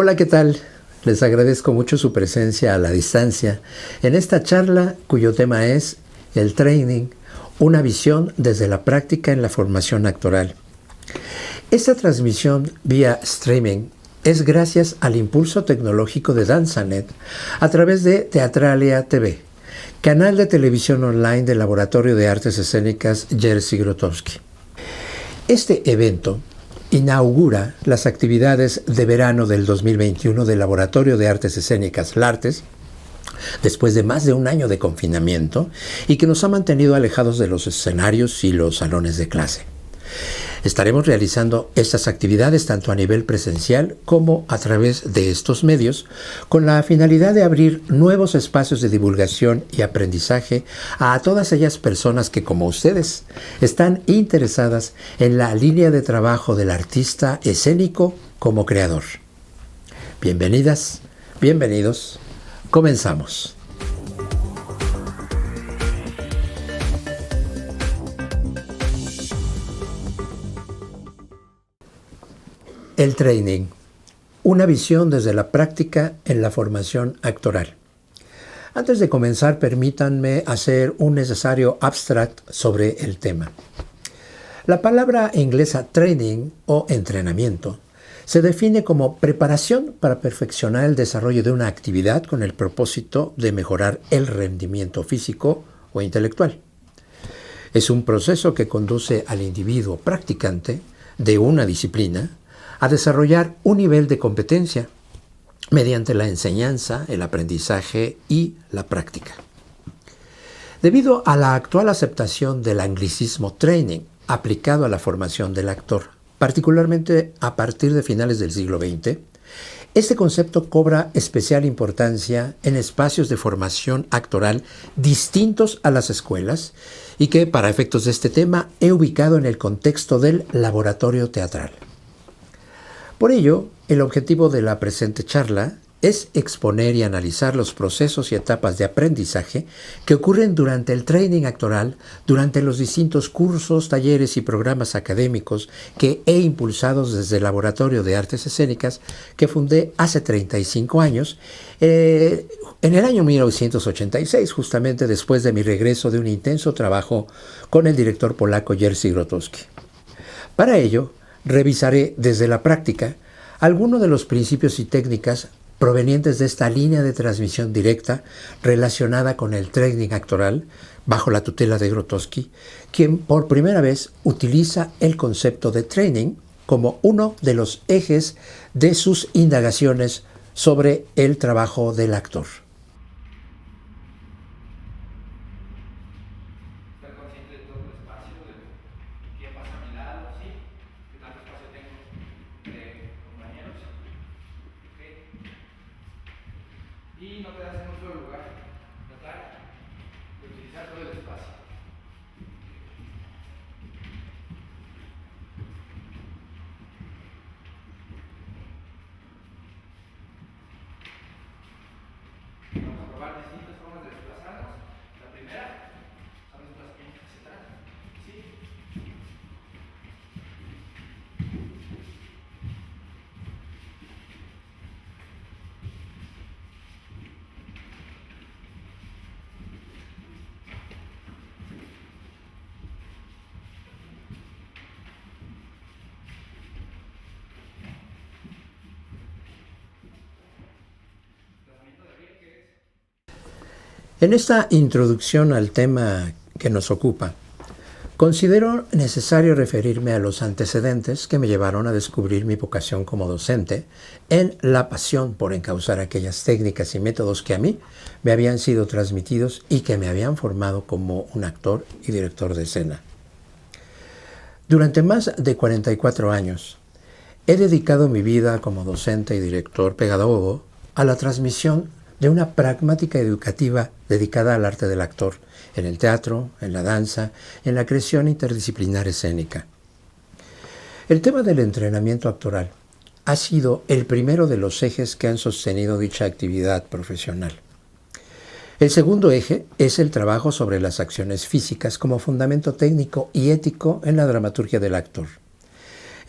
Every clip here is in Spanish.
Hola, ¿qué tal? Les agradezco mucho su presencia a la distancia en esta charla cuyo tema es el training, una visión desde la práctica en la formación actoral. Esta transmisión vía streaming es gracias al impulso tecnológico de Danzanet a través de Teatralia TV, canal de televisión online del Laboratorio de Artes Escénicas Jerzy Grotowski. Este evento inaugura las actividades de verano del 2021 del Laboratorio de Artes Escénicas LARTES, después de más de un año de confinamiento y que nos ha mantenido alejados de los escenarios y los salones de clase. Estaremos realizando estas actividades tanto a nivel presencial como a través de estos medios, con la finalidad de abrir nuevos espacios de divulgación y aprendizaje a todas aquellas personas que, como ustedes, están interesadas en la línea de trabajo del artista escénico como creador. Bienvenidas, bienvenidos, comenzamos. El training, una visión desde la práctica en la formación actoral. Antes de comenzar, permítanme hacer un necesario abstract sobre el tema. La palabra inglesa training o entrenamiento se define como preparación para perfeccionar el desarrollo de una actividad con el propósito de mejorar el rendimiento físico o intelectual. Es un proceso que conduce al individuo practicante de una disciplina a desarrollar un nivel de competencia mediante la enseñanza, el aprendizaje y la práctica. Debido a la actual aceptación del anglicismo training aplicado a la formación del actor, particularmente a partir de finales del siglo XX, este concepto cobra especial importancia en espacios de formación actoral distintos a las escuelas y que, para efectos de este tema, he ubicado en el contexto del laboratorio teatral. Por ello, el objetivo de la presente charla es exponer y analizar los procesos y etapas de aprendizaje que ocurren durante el training actoral, durante los distintos cursos, talleres y programas académicos que he impulsado desde el Laboratorio de Artes Escénicas que fundé hace 35 años, en el año 1986, justamente después de mi regreso de un intenso trabajo con el director polaco Jerzy Grotowski. Para ello, revisaré desde la práctica algunos de los principios y técnicas provenientes de esta línea de transmisión directa relacionada con el training actoral bajo la tutela de Grotowski, quien por primera vez utiliza el concepto de training como uno de los ejes de sus indagaciones sobre el trabajo del actor. Y no quedarse en un solo lugar, tratar de utilizar todo el espacio. Vamos a probar distintas formas de desplazarnos. La primera son desplazamientos hacia atrás. ¿Sí? En esta introducción al tema que nos ocupa, considero necesario referirme a los antecedentes que me llevaron a descubrir mi vocación como docente en la pasión por encauzar aquellas técnicas y métodos que a mí me habían sido transmitidos y que me habían formado como un actor y director de escena. Durante más de 44 años, he dedicado mi vida como docente y director pedagogo a la transmisión de una pragmática educativa dedicada al arte del actor, en el teatro, en la danza, en la creación interdisciplinar escénica. El tema del entrenamiento actoral ha sido el primero de los ejes que han sostenido dicha actividad profesional. El segundo eje es el trabajo sobre las acciones físicas como fundamento técnico y ético en la dramaturgia del actor.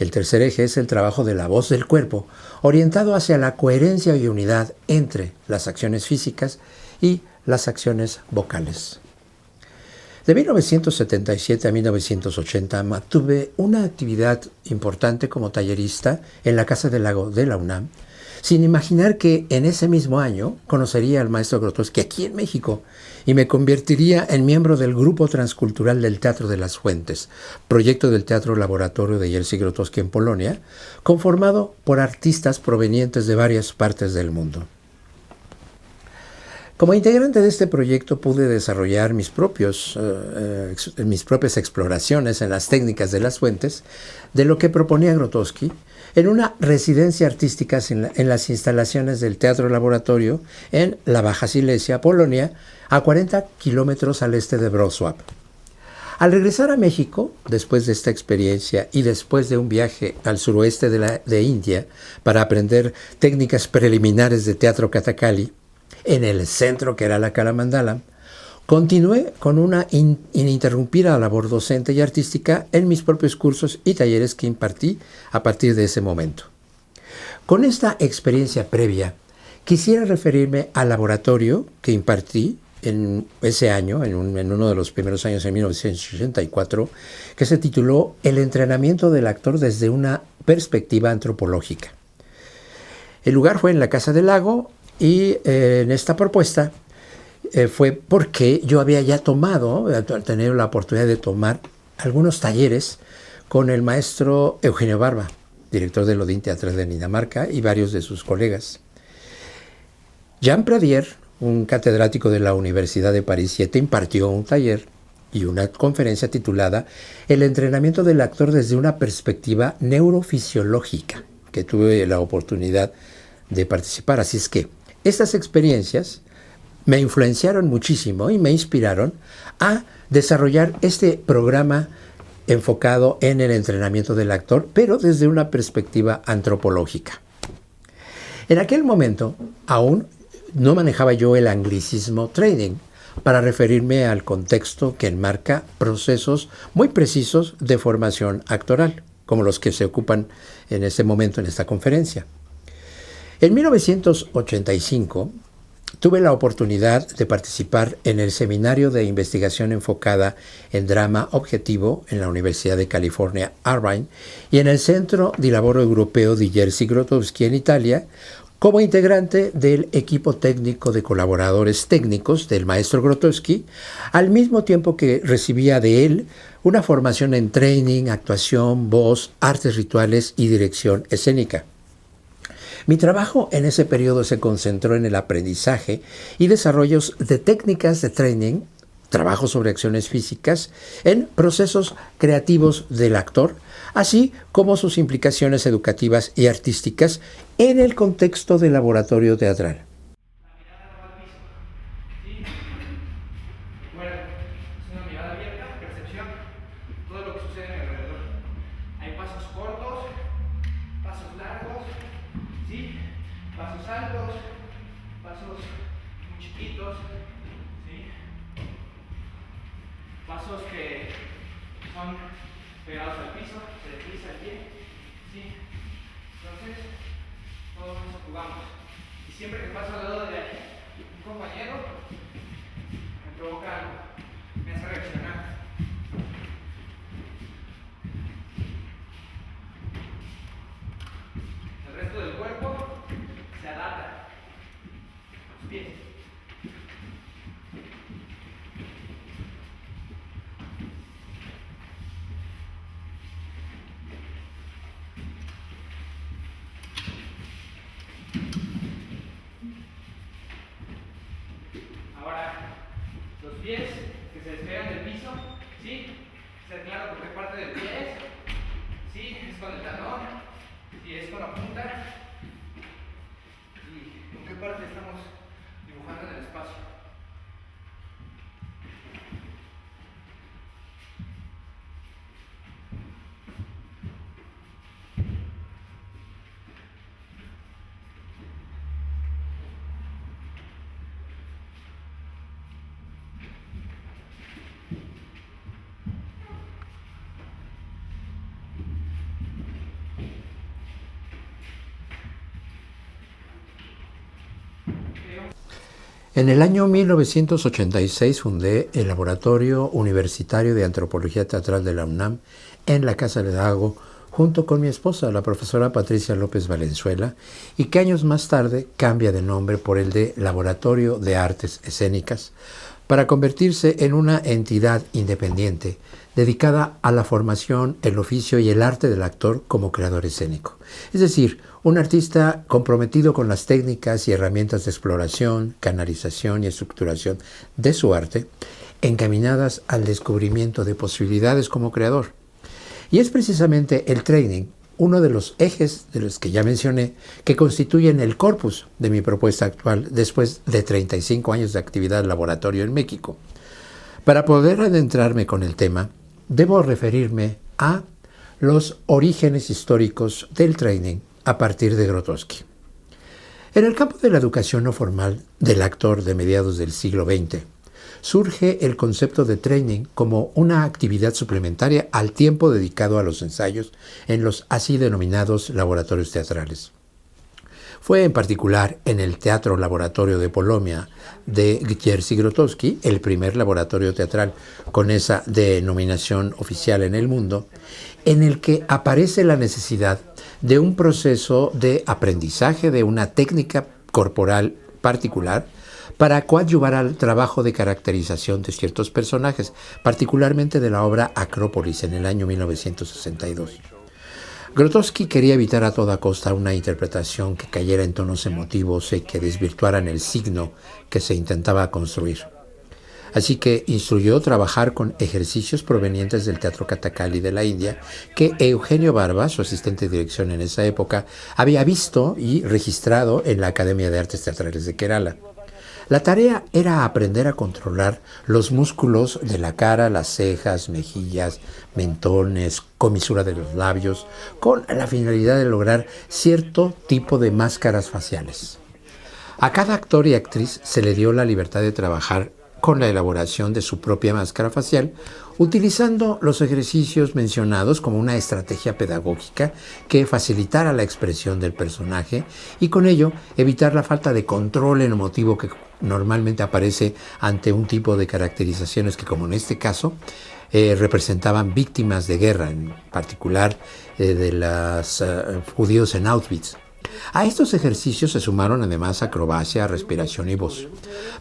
El tercer eje es el trabajo de la voz del cuerpo, orientado hacia la coherencia y unidad entre las acciones físicas y las acciones vocales. De 1977 a 1980 mantuve una actividad importante como tallerista en la Casa del Lago de la UNAM, sin imaginar que en ese mismo año conocería al maestro Grotowski aquí en México y me convertiría en miembro del Grupo Transcultural del Teatro de las Fuentes, proyecto del Teatro Laboratorio de Jerzy Grotowski en Polonia, conformado por artistas provenientes de varias partes del mundo. Como integrante de este proyecto pude desarrollar mis propias exploraciones en las técnicas de las fuentes de lo que proponía Grotowski en una residencia artística en las instalaciones del Teatro Laboratorio en la Baja Silesia, Polonia, a 40 kilómetros al este de Wrocław. Al regresar a México, después de esta experiencia y después de un viaje al suroeste de India para aprender técnicas preliminares de teatro Kathakali, en el centro que era la Kalamandalam, continué con una ininterrumpida labor docente y artística en mis propios cursos y talleres que impartí a partir de ese momento. Con esta experiencia previa, quisiera referirme al laboratorio que impartí en ese año, en uno de los primeros años, en 1984, que se tituló El entrenamiento del actor desde una perspectiva antropológica. El lugar fue en la Casa del Lago y en esta propuesta fue porque yo había ya tenido la oportunidad de tomar algunos talleres con el maestro Eugenio Barba, director del Odin Teatral de Dinamarca, y varios de sus colegas. Jean Pradier, un catedrático de la Universidad de París 7, impartió un taller y una conferencia titulada El entrenamiento del actor desde una perspectiva neurofisiológica, que tuve la oportunidad de participar. Así es que estas experiencias me influenciaron muchísimo y me inspiraron a desarrollar este programa enfocado en el entrenamiento del actor, pero desde una perspectiva antropológica. En aquel momento aún no manejaba yo el anglicismo training para referirme al contexto que enmarca procesos muy precisos de formación actoral, como los que se ocupan en este momento en esta conferencia. En 1985 tuve la oportunidad de participar en el Seminario de Investigación Enfocada en Drama Objetivo en la Universidad de California, Irvine, y en el Centro di Lavoro Europeo di Jerzy Grotowski en Italia, como integrante del equipo técnico de colaboradores técnicos del maestro Grotowski, al mismo tiempo que recibía de él una formación en training, actuación, voz, artes rituales y dirección escénica. Mi trabajo en ese periodo se concentró en el aprendizaje y desarrollos de técnicas de training, trabajo sobre acciones físicas, en procesos creativos del actor, así como sus implicaciones educativas y artísticas en el contexto del laboratorio teatral. Pasos altos, pasos muy chiquitos, ¿sí? Pasos que son pegados al piso, se desliza el pie, ¿sí? Entonces, todos nos jugamos. Y siempre que paso al lado de un compañero, me provoca algo, me hace reaccionar. El resto del cuerpo se adapta. Los pies. Ahora, los pies que se despegan del piso, ¿sí? Ser claro por qué parte del pie es. ¿Sí? Es con el talón. ¿Sí? Es con la punta. ¿Y con qué parte estamos dibujando en el espacio? En el año 1986 fundé el Laboratorio Universitario de Antropología Teatral de la UNAM en la Casa de Lago, junto con mi esposa, la profesora Patricia López Valenzuela, y que años más tarde cambia de nombre por el de Laboratorio de Artes Escénicas, para convertirse en una entidad independiente dedicada a la formación, el oficio y el arte del actor como creador escénico. Es decir, un artista comprometido con las técnicas y herramientas de exploración, canalización y estructuración de su arte, encaminadas al descubrimiento de posibilidades como creador. Y es precisamente el training uno de los ejes de los que ya mencioné, que constituyen el corpus de mi propuesta actual después de 35 años de actividad laboratorio en México. Para poder adentrarme con el tema, debo referirme a los orígenes históricos del training a partir de Grotowski. En el campo de la educación no formal del actor de mediados del siglo XX, surge el concepto de training como una actividad suplementaria al tiempo dedicado a los ensayos en los así denominados laboratorios teatrales. Fue en particular en el Teatro Laboratorio de Polonia de Jerzy Grotowski, el primer laboratorio teatral con esa denominación oficial en el mundo, en el que aparece la necesidad de un proceso de aprendizaje de una técnica corporal particular para coadyuvar al trabajo de caracterización de ciertos personajes, particularmente de la obra Acrópolis en el año 1962. Grotowski quería evitar a toda costa una interpretación que cayera en tonos emotivos y que desvirtuaran el signo que se intentaba construir. Así que instruyó trabajar con ejercicios provenientes del Teatro Kathakali de la India, que Eugenio Barba, su asistente de dirección en esa época, había visto y registrado en la Academia de Artes Teatrales de Kerala. La tarea era aprender a controlar los músculos de la cara, las cejas, mejillas, mentones, comisura de los labios, con la finalidad de lograr cierto tipo de máscaras faciales. A cada actor y actriz se le dio la libertad de trabajar con la elaboración de su propia máscara facial, utilizando los ejercicios mencionados como una estrategia pedagógica que facilitara la expresión del personaje y con ello evitar la falta de control emotivo que normalmente aparece ante un tipo de caracterizaciones que, como en este caso, representaban víctimas de guerra, en particular de los judíos en Auschwitz. A estos ejercicios se sumaron además acrobacia, respiración y voz.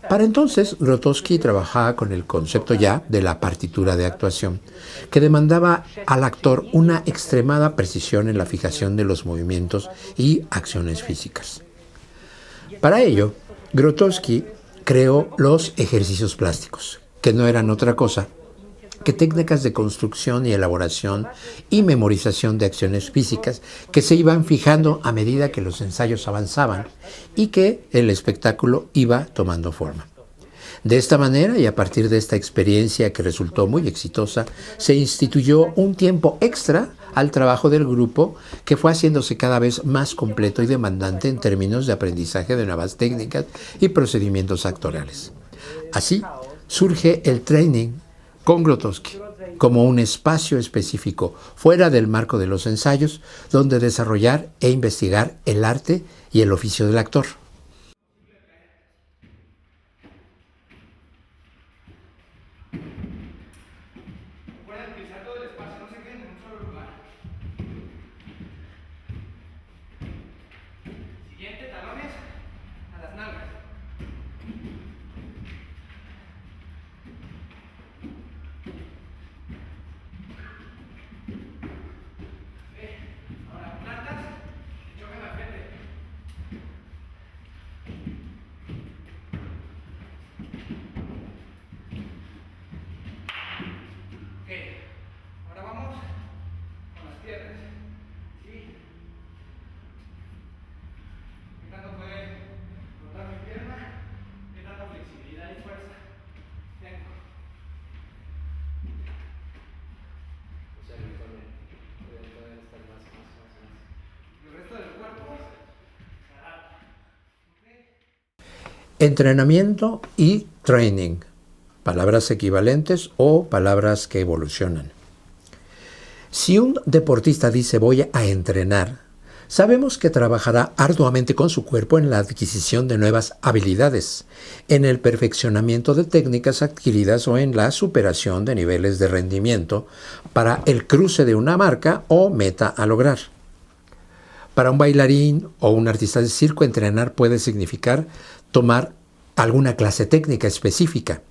Para entonces, Grotowski trabajaba con el concepto ya de la partitura de actuación, que demandaba al actor una extremada precisión en la fijación de los movimientos y acciones físicas. Para ello, Grotowski creó los ejercicios plásticos, que no eran otra cosa que técnicas de construcción y elaboración y memorización de acciones físicas que se iban fijando a medida que los ensayos avanzaban y que el espectáculo iba tomando forma. De esta manera, y a partir de esta experiencia que resultó muy exitosa, se instituyó un tiempo extra al trabajo del grupo que fue haciéndose cada vez más completo y demandante en términos de aprendizaje de nuevas técnicas y procedimientos actorales. Así surge el training con Grotowski como un espacio específico fuera del marco de los ensayos donde desarrollar e investigar el arte y el oficio del actor. Recuerden utilizar todo el espacio, no se queden en un solo lugar. Siguiente, talones a las nalgas. Ahora plantas, chocan al frente. Ok, ahora vamos con las piernas. ¿Sí? ¿Qué tanto puede rotar mi pierna? ¿Qué tanta flexibilidad y fuerza tengo? O sea, que pueden estar más. El resto del cuerpo se adapta. ¿Ok? Entrenamiento y training, palabras equivalentes o palabras que evolucionan. Si un deportista dice voy a entrenar, sabemos que trabajará arduamente con su cuerpo en la adquisición de nuevas habilidades, en el perfeccionamiento de técnicas adquiridas o en la superación de niveles de rendimiento para el cruce de una marca o meta a lograr. Para un bailarín o un artista de circo, entrenar puede significar tomar alguna clase técnica específica,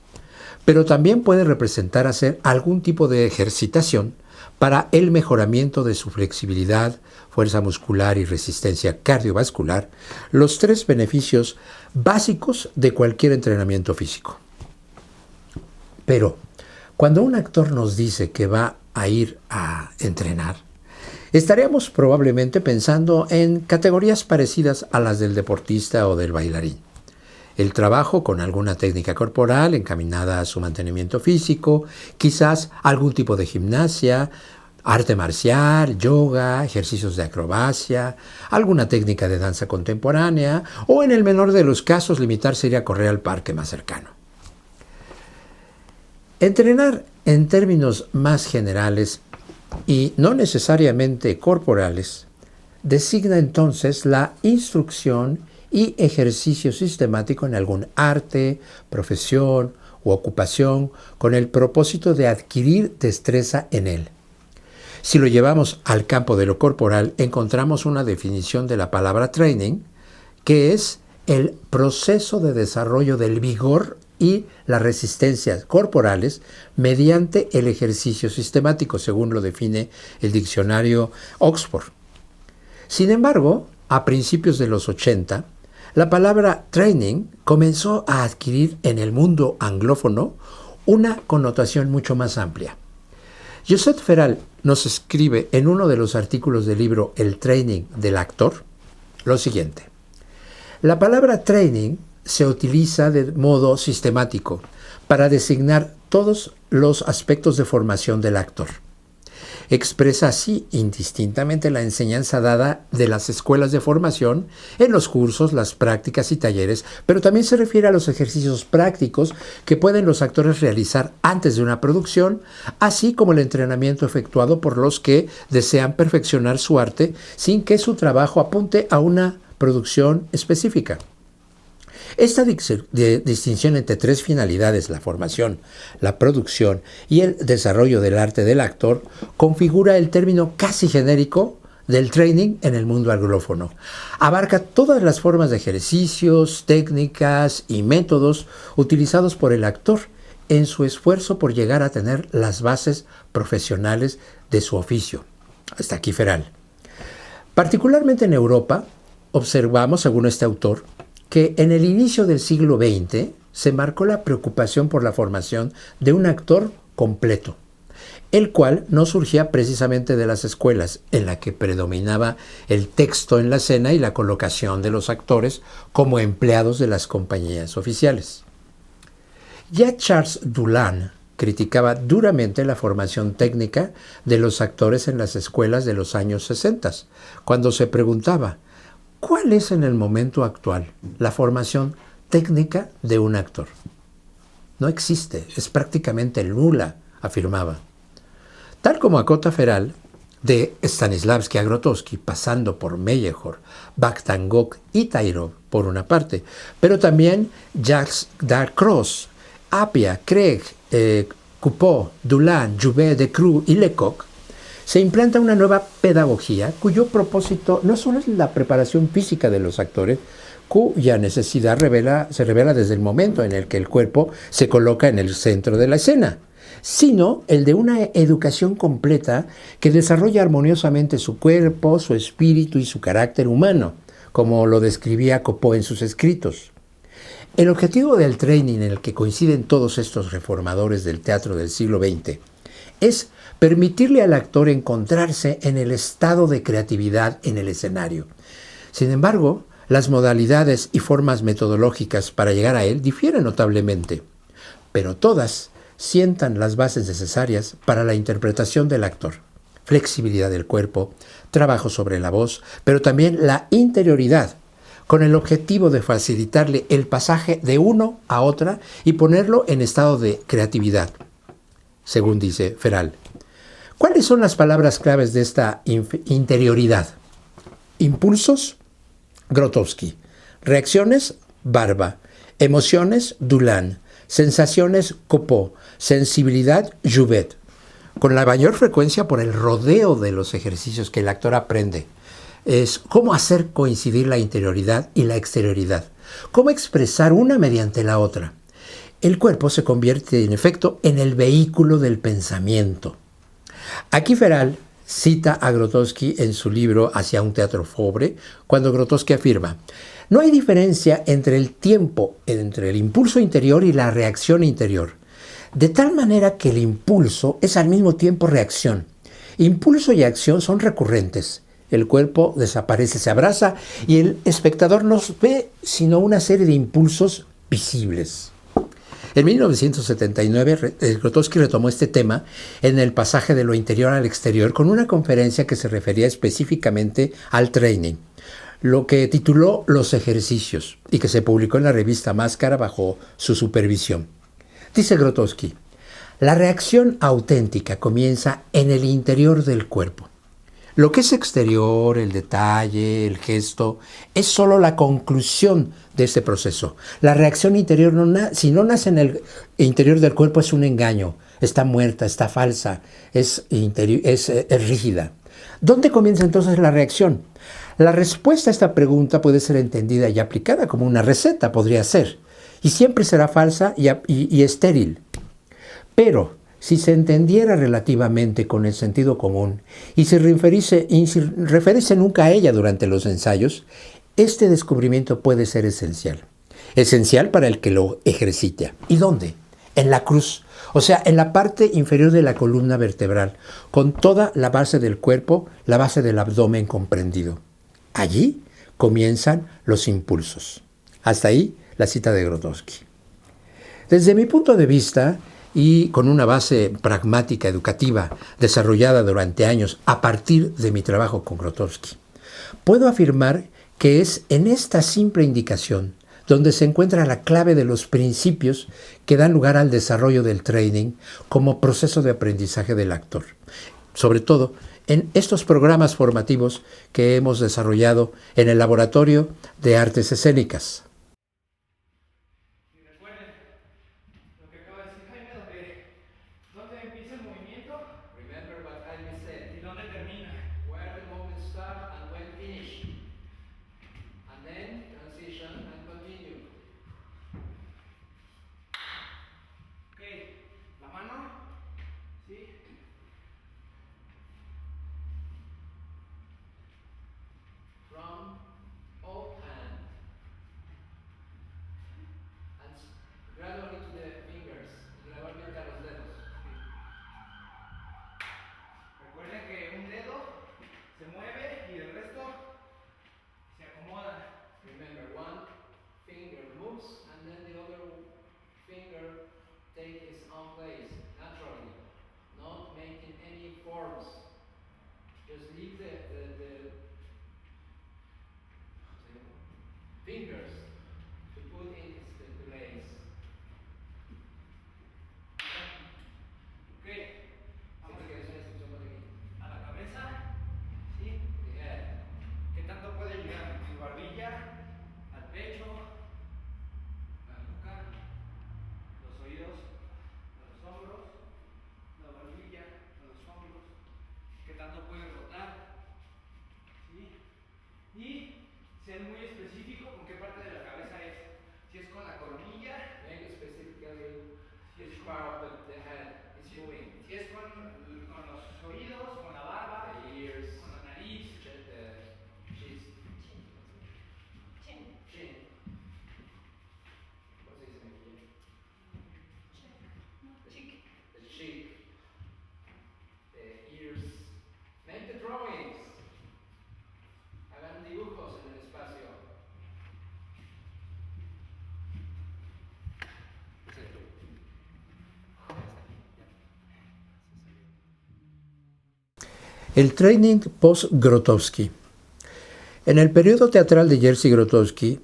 pero también puede representar hacer algún tipo de ejercitación para el mejoramiento de su flexibilidad, fuerza muscular y resistencia cardiovascular, los 3 beneficios básicos de cualquier entrenamiento físico. Pero, cuando un actor nos dice que va a ir a entrenar, estaríamos probablemente pensando en categorías parecidas a las del deportista o del bailarín. El trabajo con alguna técnica corporal encaminada a su mantenimiento físico, quizás algún tipo de gimnasia, arte marcial, yoga, ejercicios de acrobacia, alguna técnica de danza contemporánea o, en el menor de los casos, limitarse a ir a correr al parque más cercano. Entrenar en términos más generales y no necesariamente corporales designa entonces la instrucción y ejercicio sistemático en algún arte, profesión u ocupación con el propósito de adquirir destreza en él. Si lo llevamos al campo de lo corporal, encontramos una definición de la palabra training, que es el proceso de desarrollo del vigor y las resistencias corporales mediante el ejercicio sistemático, según lo define el diccionario Oxford. Sin embargo, a principios de los 80, la palabra training comenzó a adquirir en el mundo anglófono una connotación mucho más amplia. Joseph Ferral nos escribe en uno de los artículos del libro El training del actor lo siguiente: la palabra training se utiliza de modo sistemático para designar todos los aspectos de formación del actor. Expresa así indistintamente la enseñanza dada de las escuelas de formación en los cursos, las prácticas y talleres, pero también se refiere a los ejercicios prácticos que pueden los actores realizar antes de una producción, así como el entrenamiento efectuado por los que desean perfeccionar su arte sin que su trabajo apunte a una producción específica. Esta distinción entre 3 finalidades, la formación, la producción y el desarrollo del arte del actor, configura el término casi genérico del training en el mundo anglófono. Abarca todas las formas de ejercicios, técnicas y métodos utilizados por el actor en su esfuerzo por llegar a tener las bases profesionales de su oficio. Hasta aquí Ferral. Particularmente en Europa, observamos, según este autor, que en el inicio del siglo XX se marcó la preocupación por la formación de un actor completo, el cual no surgía precisamente de las escuelas, en la que predominaba el texto en la escena y la colocación de los actores como empleados de las compañías oficiales. Ya Charles Dullin criticaba duramente la formación técnica de los actores en las escuelas de los años 60, cuando se preguntaba: ¿cuál es en el momento actual la formación técnica de un actor? No existe, es prácticamente nula, afirmaba. Tal como acota Ferral, de Stanislavski a Grotowski, pasando por Meyerhold, Vakhtangok y Tairov, por una parte, pero también Jacques Darcross, Appia, Craig, Coupeau, Dullin, Jouvet, Decroux y Lecoq, se implanta una nueva pedagogía cuyo propósito no solo es la preparación física de los actores, cuya necesidad se revela desde el momento en el que el cuerpo se coloca en el centro de la escena, sino el de una educación completa que desarrolla armoniosamente su cuerpo, su espíritu y su carácter humano, como lo describía Coupeau en sus escritos. El objetivo del training en el que coinciden todos estos reformadores del teatro del siglo XX es permitirle al actor encontrarse en el estado de creatividad en el escenario. Sin embargo, las modalidades y formas metodológicas para llegar a él difieren notablemente, pero todas sientan las bases necesarias para la interpretación del actor: flexibilidad del cuerpo, trabajo sobre la voz, pero también la interioridad, con el objetivo de facilitarle el pasaje de uno a otra y ponerlo en estado de creatividad, según dice Ferral. ¿Cuáles son las palabras claves de esta interioridad? Impulsos, Grotowski. Reacciones, Barba. Emociones, Dulin. Sensaciones, Copeau. Sensibilidad, Jouvet. Con la mayor frecuencia por el rodeo de los ejercicios que el actor aprende. Es cómo hacer coincidir la interioridad y la exterioridad. Cómo expresar una mediante la otra. El cuerpo se convierte, en efecto, en el vehículo del pensamiento. Aquí Feral cita a Grotowski en su libro Hacia un teatro pobre, cuando Grotowski afirma: no hay diferencia entre el tiempo, entre el impulso interior y la reacción interior, de tal manera que el impulso es al mismo tiempo reacción. Impulso y acción son recurrentes. El cuerpo desaparece, se abraza y el espectador no ve sino una serie de impulsos visibles. En 1979, Grotowski retomó este tema en el pasaje de lo interior al exterior con una conferencia que se refería específicamente al training, lo que tituló Los ejercicios y que se publicó en la revista Máscara bajo su supervisión. Dice Grotowski: la reacción auténtica comienza en el interior del cuerpo. Lo que es exterior, el detalle, el gesto, es solo la conclusión de este proceso. La reacción interior, si no nace en el interior del cuerpo, es un engaño, está muerta, está falsa, es rígida. ¿Dónde comienza entonces la reacción? La respuesta a esta pregunta puede ser entendida y aplicada como una receta, podría ser, y siempre será falsa y estéril. Pero si se entendiera relativamente con el sentido común y se referiese nunca a ella durante los ensayos, este descubrimiento puede ser esencial. Esencial para el que lo ejercita. ¿Y dónde? En la cruz, o sea, en la parte inferior de la columna vertebral, con toda la base del cuerpo, la base del abdomen comprendido. Allí comienzan los impulsos. Hasta ahí la cita de Grotowski. Desde mi punto de vista, y con una base pragmática educativa desarrollada durante años a partir de mi trabajo con Grotowski, puedo afirmar que es en esta simple indicación donde se encuentra la clave de los principios que dan lugar al desarrollo del training como proceso de aprendizaje del actor. Sobre todo en estos programas formativos que hemos desarrollado en el Laboratorio de Artes Escénicas. Fingers to put in the place. Ok, vamos a la cabeza, ¿sí? ¿Qué tanto puede llegar? Mi barbilla, al pecho, la nuca, los oídos, los hombros, la barbilla, los hombros. ¿Qué tanto puede rotar? ¿Sí? Y ser muy específico con qué parte de la cabeza es. Si es con la coronilla, Make specifically si es which con, part of the head is moving. si es con los oídos, con la barba, The ears, con la nariz. cheeks, chin. ¿Cómo se dice mejilla? The cheek, the ears. Make the drawings. Hagan dibujos en el espacio. El training post-Grotowski. En el periodo teatral de Jerzy Grotowski,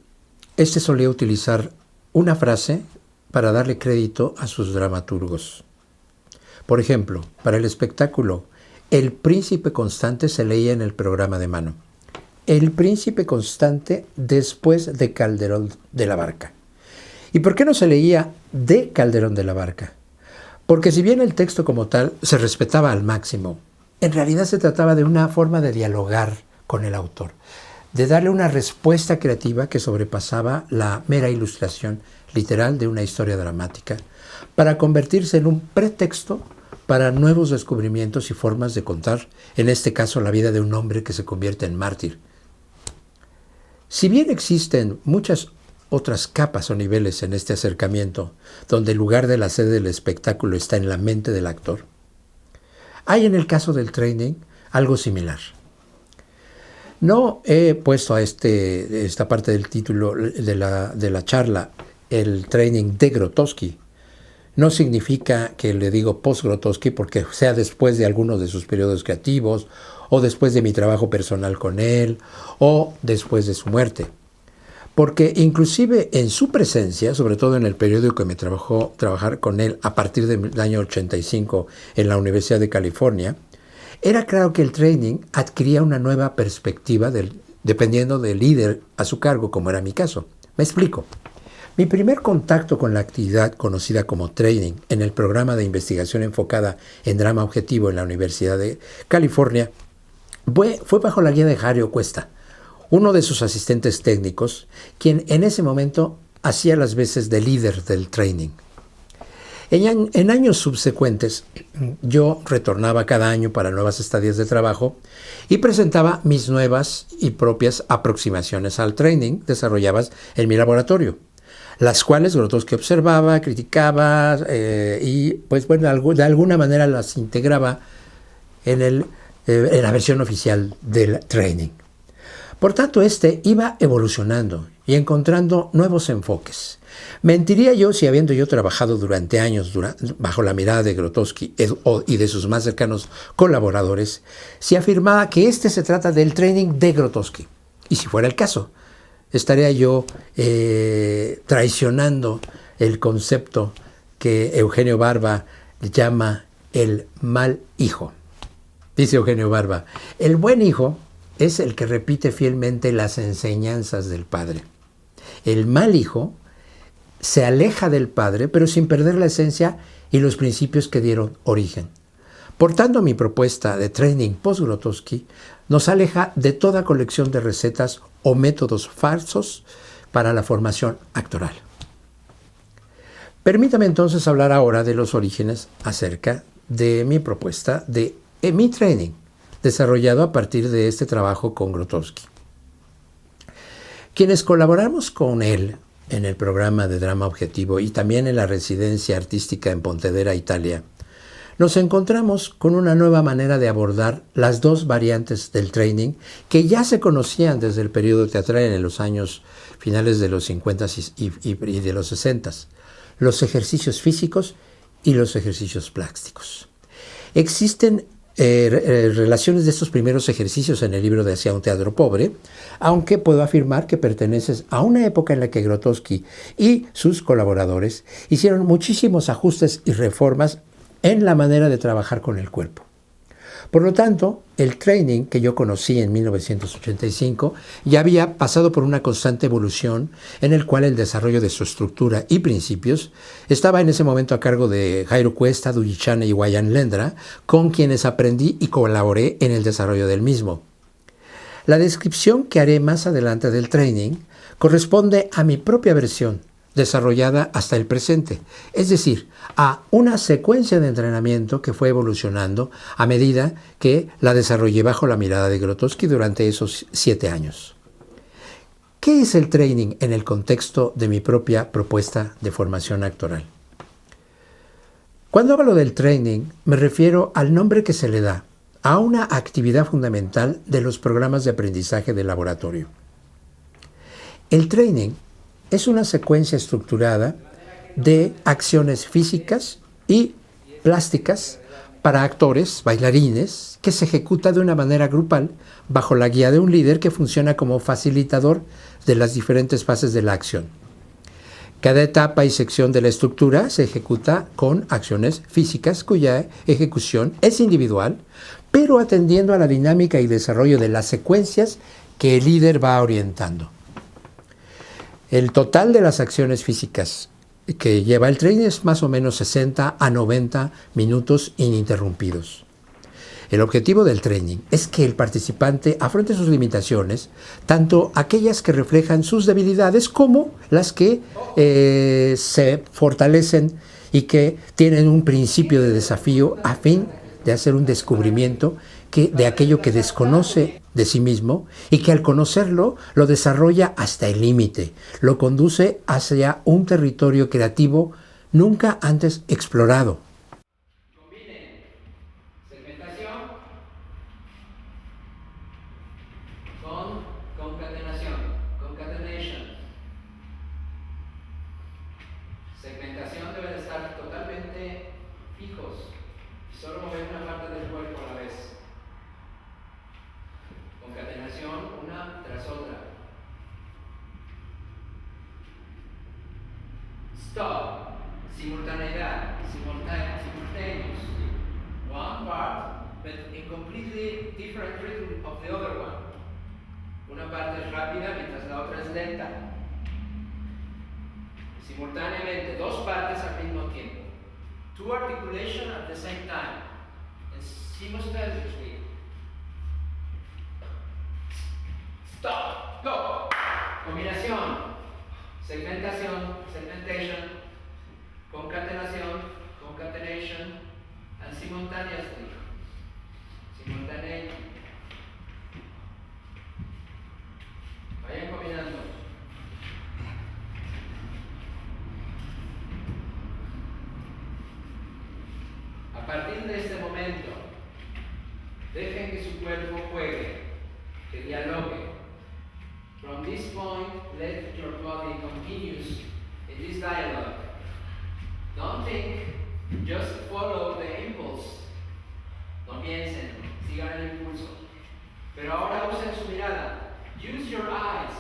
este solía utilizar una frase para darle crédito a sus dramaturgos. Por ejemplo, para el espectáculo El Príncipe Constante se leía en el programa de mano: El Príncipe Constante después de Calderón de la Barca. ¿Y por qué no se leía de Calderón de la Barca? Porque si bien el texto como tal se respetaba al máximo, en realidad se trataba de una forma de dialogar con el autor, de darle una respuesta creativa que sobrepasaba la mera ilustración literal de una historia dramática, para convertirse en un pretexto para nuevos descubrimientos y formas de contar, en este caso la vida de un hombre que se convierte en mártir. Si bien existen muchas otras capas o niveles en este acercamiento, donde el lugar de la sede del espectáculo está en la mente del actor, hay en el caso del training algo similar. No he puesto a esta parte del título de la charla el training de Grotowski. No significa que le digo post-Grotowski porque sea después de algunos de sus periodos creativos, o después de mi trabajo personal con él, o después de su muerte. Porque inclusive en su presencia, sobre todo en el periodo que me trabajar con él a partir del año 85 en la Universidad de California, era claro que el training adquiría una nueva perspectiva dependiendo del líder a su cargo, como era mi caso. Me explico. Mi primer contacto con la actividad conocida como training en el programa de investigación enfocada en drama objetivo en la Universidad de California fue bajo la guía de Jario Cuesta, uno de sus asistentes técnicos, quien en ese momento hacía las veces de líder del training. En años subsecuentes, yo retornaba cada año para nuevas estadías de trabajo y presentaba mis nuevas y propias aproximaciones al training desarrolladas en mi laboratorio, las cuales Grotowski observaba, criticaba y pues bueno, de alguna manera las integraba en la versión oficial del training. Por tanto, iba evolucionando y encontrando nuevos enfoques. Mentiría yo si, habiendo yo trabajado durante años bajo la mirada de Grotowski y de sus más cercanos colaboradores, si afirmaba que se trata del training de Grotowski. Y si fuera el caso, estaría yo traicionando el concepto que Eugenio Barba llama el mal hijo. Dice Eugenio Barba, el buen hijo es el que repite fielmente las enseñanzas del padre. El mal hijo se aleja del padre, pero sin perder la esencia y los principios que dieron origen. Por tanto, mi propuesta de training post-Grotowski nos aleja de toda colección de recetas o métodos falsos para la formación actoral. Permítame entonces hablar ahora de los orígenes acerca de mi propuesta de mi training, desarrollado a partir de este trabajo con Grotowski. Quienes colaboramos con él en el programa de drama objetivo y también en la residencia artística en Pontedera, Italia, nos encontramos con una nueva manera de abordar las dos variantes del training que ya se conocían desde el periodo teatral en los años finales de los 50 y de los 60, los ejercicios físicos y los ejercicios plásticos. Existen relaciones de estos primeros ejercicios en el libro de Hacia un teatro pobre, aunque puedo afirmar que perteneces a una época en la que Grotowski y sus colaboradores hicieron muchísimos ajustes y reformas en la manera de trabajar con el cuerpo. Por lo tanto, el training que yo conocí en 1985 ya había pasado por una constante evolución en el cual el desarrollo de su estructura y principios estaba en ese momento a cargo de Jairo Cuesta, Duji Chane y Wayan Lendra, con quienes aprendí y colaboré en el desarrollo del mismo. La descripción que haré más adelante del training corresponde a mi propia versión, desarrollada hasta el presente, es decir, a una secuencia de entrenamiento que fue evolucionando a medida que la desarrollé bajo la mirada de Grotowski durante esos 7 años. ¿Qué es el training en el contexto de mi propia propuesta de formación actoral? Cuando hablo del training, me refiero al nombre que se le da a una actividad fundamental de los programas de aprendizaje de laboratorio. El training es una secuencia estructurada de acciones físicas y plásticas para actores, bailarines, que se ejecuta de una manera grupal bajo la guía de un líder que funciona como facilitador de las diferentes fases de la acción. Cada etapa y sección de la estructura se ejecuta con acciones físicas cuya ejecución es individual, pero atendiendo a la dinámica y desarrollo de las secuencias que el líder va orientando. El total de las acciones físicas que lleva el training es más o menos 60 a 90 minutos ininterrumpidos. El objetivo del training es que el participante afronte sus limitaciones, tanto aquellas que reflejan sus debilidades como las que se fortalecen y que tienen un principio de desafío a fin de hacer un descubrimiento de aquello que desconoce de sí mismo y que al conocerlo lo desarrolla hasta el límite, lo conduce hacia un territorio creativo nunca antes explorado. Combinen segmentación con concatenación, concatenation. Segmentación debe de estar totalmente fijos y solo mover una parte del cuerpo a la vez. Concatenación una tras otra. Stop. Simultaneidad. Simultaneous. One part, but in completely different rhythm of the other one. Una parte es rápida mientras la otra es lenta. Simultáneamente, dos partes al mismo tiempo. Two articulation at the same time. And simultaneously. Stop. Go. Combinación. Segmentación. Segmentation. Concatenación. Concatenation. And simultaneously. Simultaneity. Vayan combinando. A partir de este momento, dejen que su cuerpo juegue, que dialogue. From this point, let your body continues in this dialogue. Don't think, just follow the impulse. No piensen, sigan el impulso. Pero ahora usen su mirada. Use your eyes.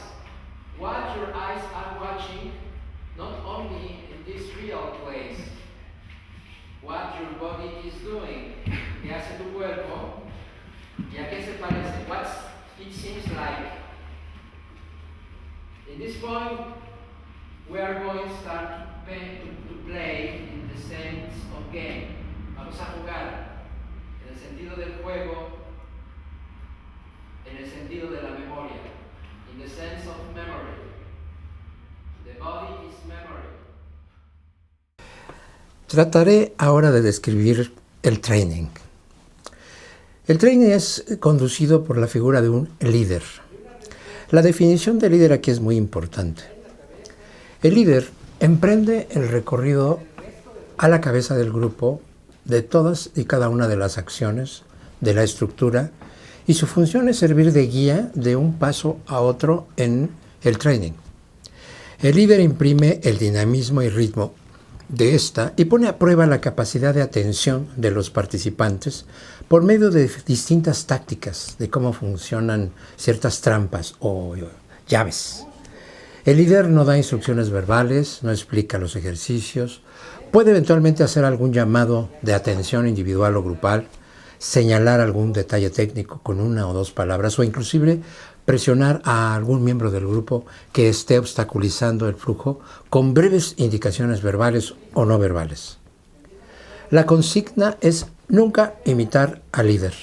What your eyes are watching, not only in this real place. What your body is doing. ¿Qué hace tu cuerpo? ¿Y a qué se parece? What it seems like. In this point, we are going to start to play in the sense of game. Vamos a jugar en el sentido del juego, en el sentido de la memoria. In the sense of memory. The body is memory. Trataré ahora de describir el training. El training es conducido por la figura de un líder. La definición de líder aquí es muy importante. El líder emprende el recorrido a la cabeza del grupo de todas y cada una de las acciones, de la estructura, y su función es servir de guía de un paso a otro en el training. El líder imprime el dinamismo y ritmo de esta y pone a prueba la capacidad de atención de los participantes por medio de distintas tácticas de cómo funcionan ciertas trampas o llaves. El líder no da instrucciones verbales, no explica los ejercicios, puede eventualmente hacer algún llamado de atención individual o grupal, señalar algún detalle técnico con una o dos palabras o inclusive presionar a algún miembro del grupo que esté obstaculizando el flujo con breves indicaciones verbales o no verbales. La consigna es nunca imitar al líder.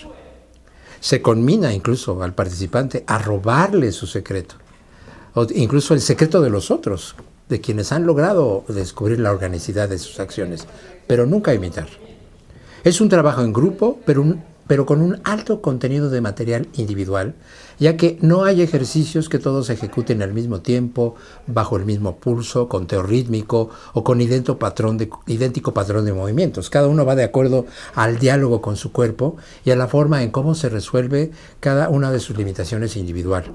Se conmina incluso al participante a robarle su secreto, o incluso el secreto de los otros, de quienes han logrado descubrir la organicidad de sus acciones, pero nunca imitar. Es un trabajo en grupo, pero con un alto contenido de material individual, ya que no hay ejercicios que todos ejecuten al mismo tiempo, bajo el mismo pulso, conteo rítmico o con idéntico patrón de movimientos. Cada uno va de acuerdo al diálogo con su cuerpo y a la forma en cómo se resuelve cada una de sus limitaciones individual.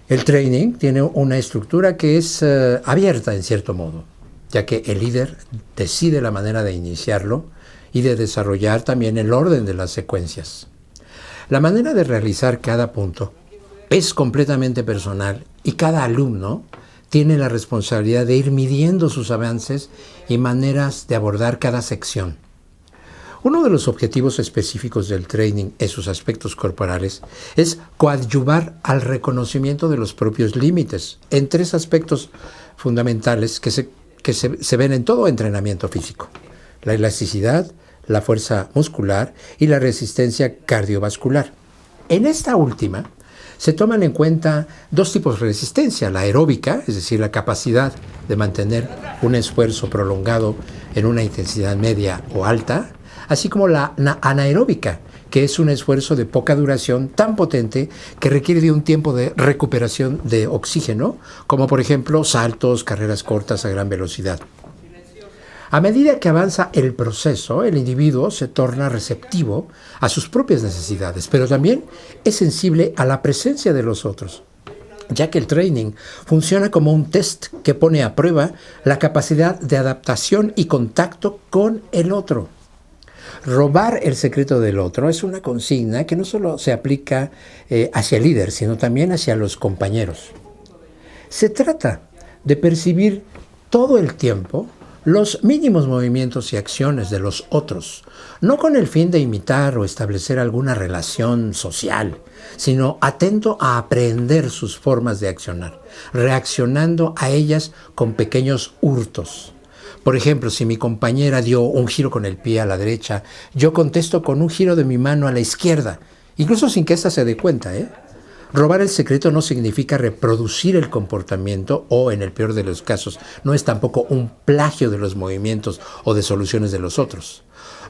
El training tiene una estructura que es abierta en cierto modo, ya que el líder decide la manera de iniciarlo y de desarrollar también el orden de las secuencias. La manera de realizar cada punto es completamente personal y cada alumno tiene la responsabilidad de ir midiendo sus avances y maneras de abordar cada sección. Uno de los objetivos específicos del training en sus aspectos corporales es coadyuvar al reconocimiento de los propios límites en tres aspectos fundamentales que se ven en todo entrenamiento físico: la elasticidad, la fuerza muscular y la resistencia cardiovascular. En esta última se toman en cuenta dos tipos de resistencia: la aeróbica, es decir, la capacidad de mantener un esfuerzo prolongado en una intensidad media o alta, así como la anaeróbica, que es un esfuerzo de poca duración tan potente que requiere de un tiempo de recuperación de oxígeno, como por ejemplo saltos, carreras cortas a gran velocidad. A medida que avanza el proceso, el individuo se torna receptivo a sus propias necesidades, pero también es sensible a la presencia de los otros, ya que el training funciona como un test que pone a prueba la capacidad de adaptación y contacto con el otro. Robar el secreto del otro es una consigna que no solo se aplica hacia el líder, sino también hacia los compañeros. Se trata de percibir todo el tiempo los mínimos movimientos y acciones de los otros, no con el fin de imitar o establecer alguna relación social, sino atento a aprender sus formas de accionar, reaccionando a ellas con pequeños hurtos. Por ejemplo, si mi compañera dio un giro con el pie a la derecha, yo contesto con un giro de mi mano a la izquierda, incluso sin que ésta se dé cuenta, Robar el secreto no significa reproducir el comportamiento o, en el peor de los casos, no es tampoco un plagio de los movimientos o de soluciones de los otros.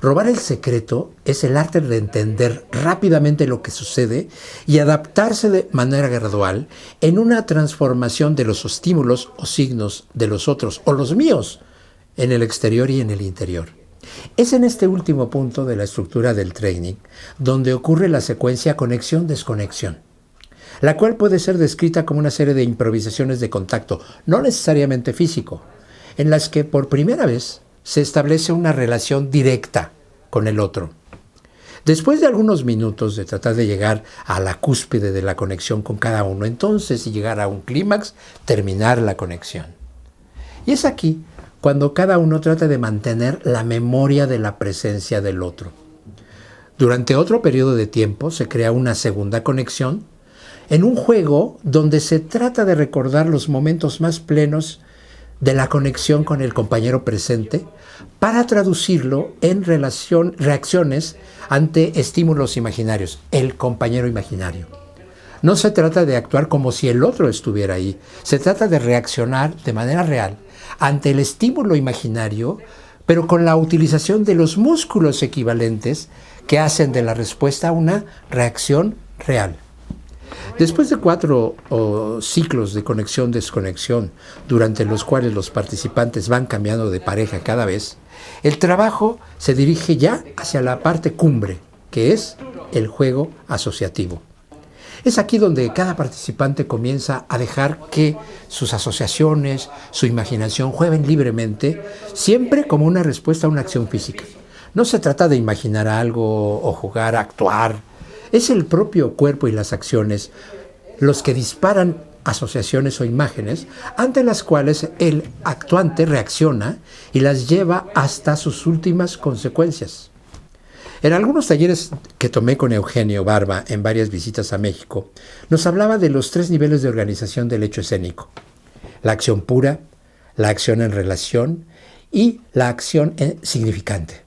Robar el secreto es el arte de entender rápidamente lo que sucede y adaptarse de manera gradual en una transformación de los estímulos o signos de los otros o los míos en el exterior y en el interior. Es en este último punto de la estructura del training donde ocurre la secuencia conexión-desconexión, la cual puede ser descrita como una serie de improvisaciones de contacto, no necesariamente físico, en las que por primera vez se establece una relación directa con el otro. Después de algunos minutos de tratar de llegar a la cúspide de la conexión con cada uno, entonces, y llegar a un clímax, terminar la conexión. Y es aquí cuando cada uno trata de mantener la memoria de la presencia del otro. Durante otro periodo de tiempo se crea una segunda conexión en un juego donde se trata de recordar los momentos más plenos de la conexión con el compañero presente para traducirlo en reacciones ante estímulos imaginarios, el compañero imaginario. No se trata de actuar como si el otro estuviera ahí, se trata de reaccionar de manera real ante el estímulo imaginario, pero con la utilización de los músculos equivalentes que hacen de la respuesta una reacción real. Después de 4 ciclos de conexión-desconexión, durante los cuales los participantes van cambiando de pareja cada vez, el trabajo se dirige ya hacia la parte cumbre, que es el juego asociativo. Es aquí donde cada participante comienza a dejar que sus asociaciones, su imaginación jueguen libremente, siempre como una respuesta a una acción física. No se trata de imaginar algo o jugar a actuar. Es el propio cuerpo y las acciones los que disparan asociaciones o imágenes ante las cuales el actuante reacciona y las lleva hasta sus últimas consecuencias. En algunos talleres que tomé con Eugenio Barba en varias visitas a México, nos hablaba de los 3 niveles de organización del hecho escénico: la acción pura, la acción en relación y la acción significante.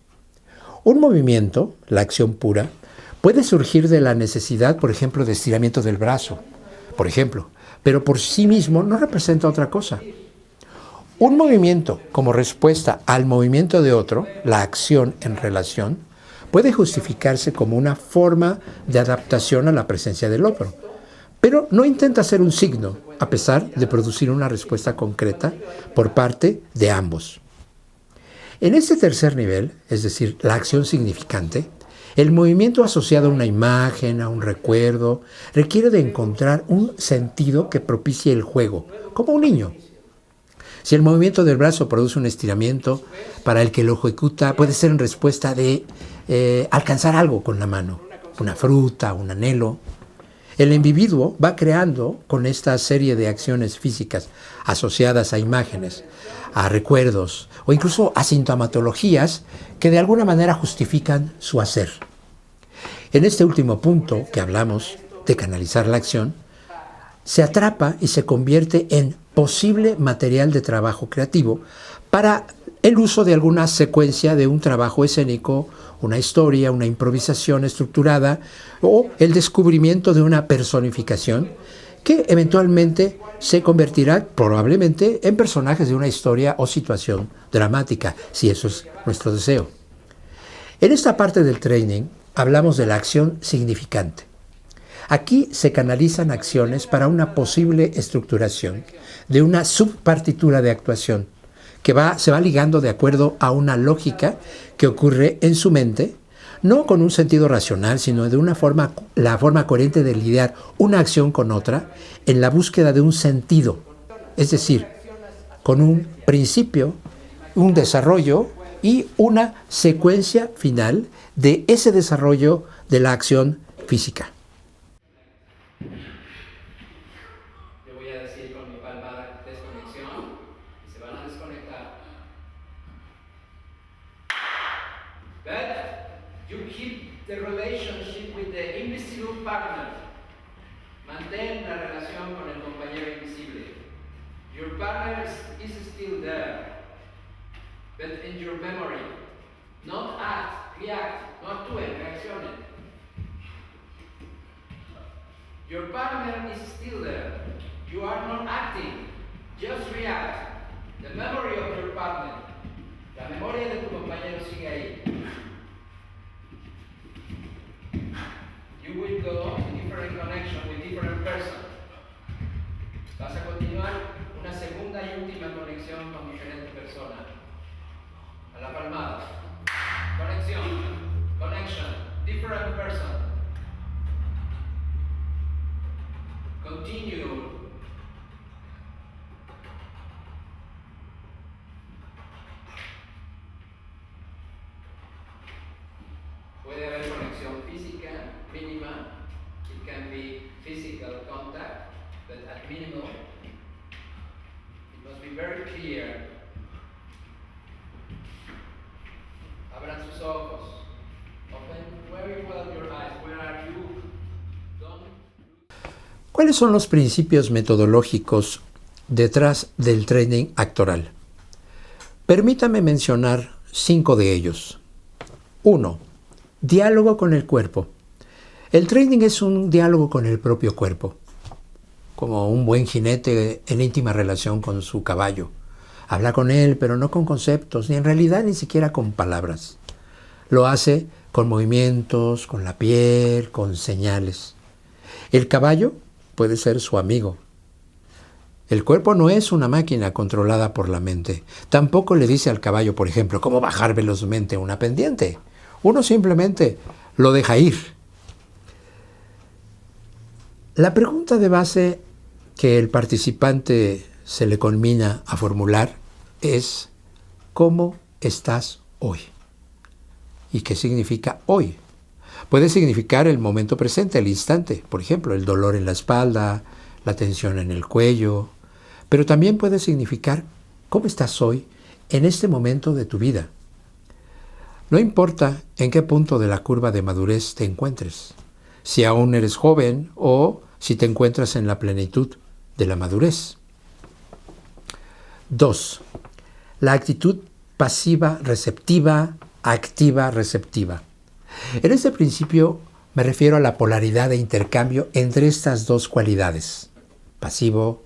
Un movimiento, la acción pura, puede surgir de la necesidad, por ejemplo, de estiramiento del brazo, por ejemplo, pero por sí mismo no representa otra cosa. Un movimiento como respuesta al movimiento de otro, la acción en relación, puede justificarse como una forma de adaptación a la presencia del otro, pero no intenta ser un signo, a pesar de producir una respuesta concreta por parte de ambos. En este tercer nivel, es decir, la acción significante, el movimiento asociado a una imagen, a un recuerdo, requiere de encontrar un sentido que propicie el juego, como un niño. Si el movimiento del brazo produce un estiramiento, para el que lo ejecuta puede ser en respuesta de alcanzar algo con la mano, una fruta, un anhelo. El individuo va creando con esta serie de acciones físicas asociadas a imágenes, a recuerdos o incluso a sintomatologías que de alguna manera justifican su hacer. En este último punto que hablamos de canalizar la acción, se atrapa y se convierte en posible material de trabajo creativo para el uso de alguna secuencia de un trabajo escénico, una historia, una improvisación estructurada o el descubrimiento de una personificación que eventualmente se convertirá probablemente en personajes de una historia o situación dramática, si eso es nuestro deseo. En esta parte del training hablamos de la acción significante. Aquí se canalizan acciones para una posible estructuración de una subpartitura de actuación que se va ligando de acuerdo a una lógica que ocurre en su mente, no con un sentido racional, sino de la forma coherente de lidiar una acción con otra en la búsqueda de un sentido, es decir, con un principio, un desarrollo y una secuencia final de ese desarrollo de la acción física. Yo voy a decir con mi palmada desconexión y se van a desconectar. But you keep the relationship with the invisible partner. Mantén la relación con el compañero invisible. Your partner is still there, but in your memory. Not act, react, no actúen, reaccionen. Your partner is still there. You are not acting, just react. The memory of your partner. La memoria de tu compañero sigue ahí. You will go in different connection with different person. Vas a continuar una segunda y última conexión con diferentes personas. A la palmada. Conexión. Connection. Different person. Continue. Puede haber conexión física mínima. It can be physical contact, but at minimal, it must be very clear. Abran sus ojos. Open very well your eyes. Where are you? ¿Cuáles son los principios metodológicos detrás del training actoral? Permítame mencionar 5 de ellos. 1. Diálogo con el cuerpo. El training es un diálogo con el propio cuerpo, como un buen jinete en íntima relación con su caballo. Habla con él, pero no con conceptos, ni en realidad ni siquiera con palabras. Lo hace con movimientos, con la piel, con señales. El caballo puede ser su amigo. El cuerpo no es una máquina controlada por la mente. Tampoco le dice al caballo, por ejemplo, cómo bajar velozmente una pendiente. Uno simplemente lo deja ir. La pregunta de base que el participante se le conmina a formular es ¿cómo estás hoy? ¿Y qué significa hoy? Puede significar el momento presente, el instante, por ejemplo, el dolor en la espalda, la tensión en el cuello, pero también puede significar cómo estás hoy en este momento de tu vida. No importa en qué punto de la curva de madurez te encuentres, si aún eres joven o si te encuentras en la plenitud de la madurez. 2. La actitud pasiva receptiva, activa receptiva. En este principio me refiero a la polaridad de intercambio entre estas dos cualidades, pasivo,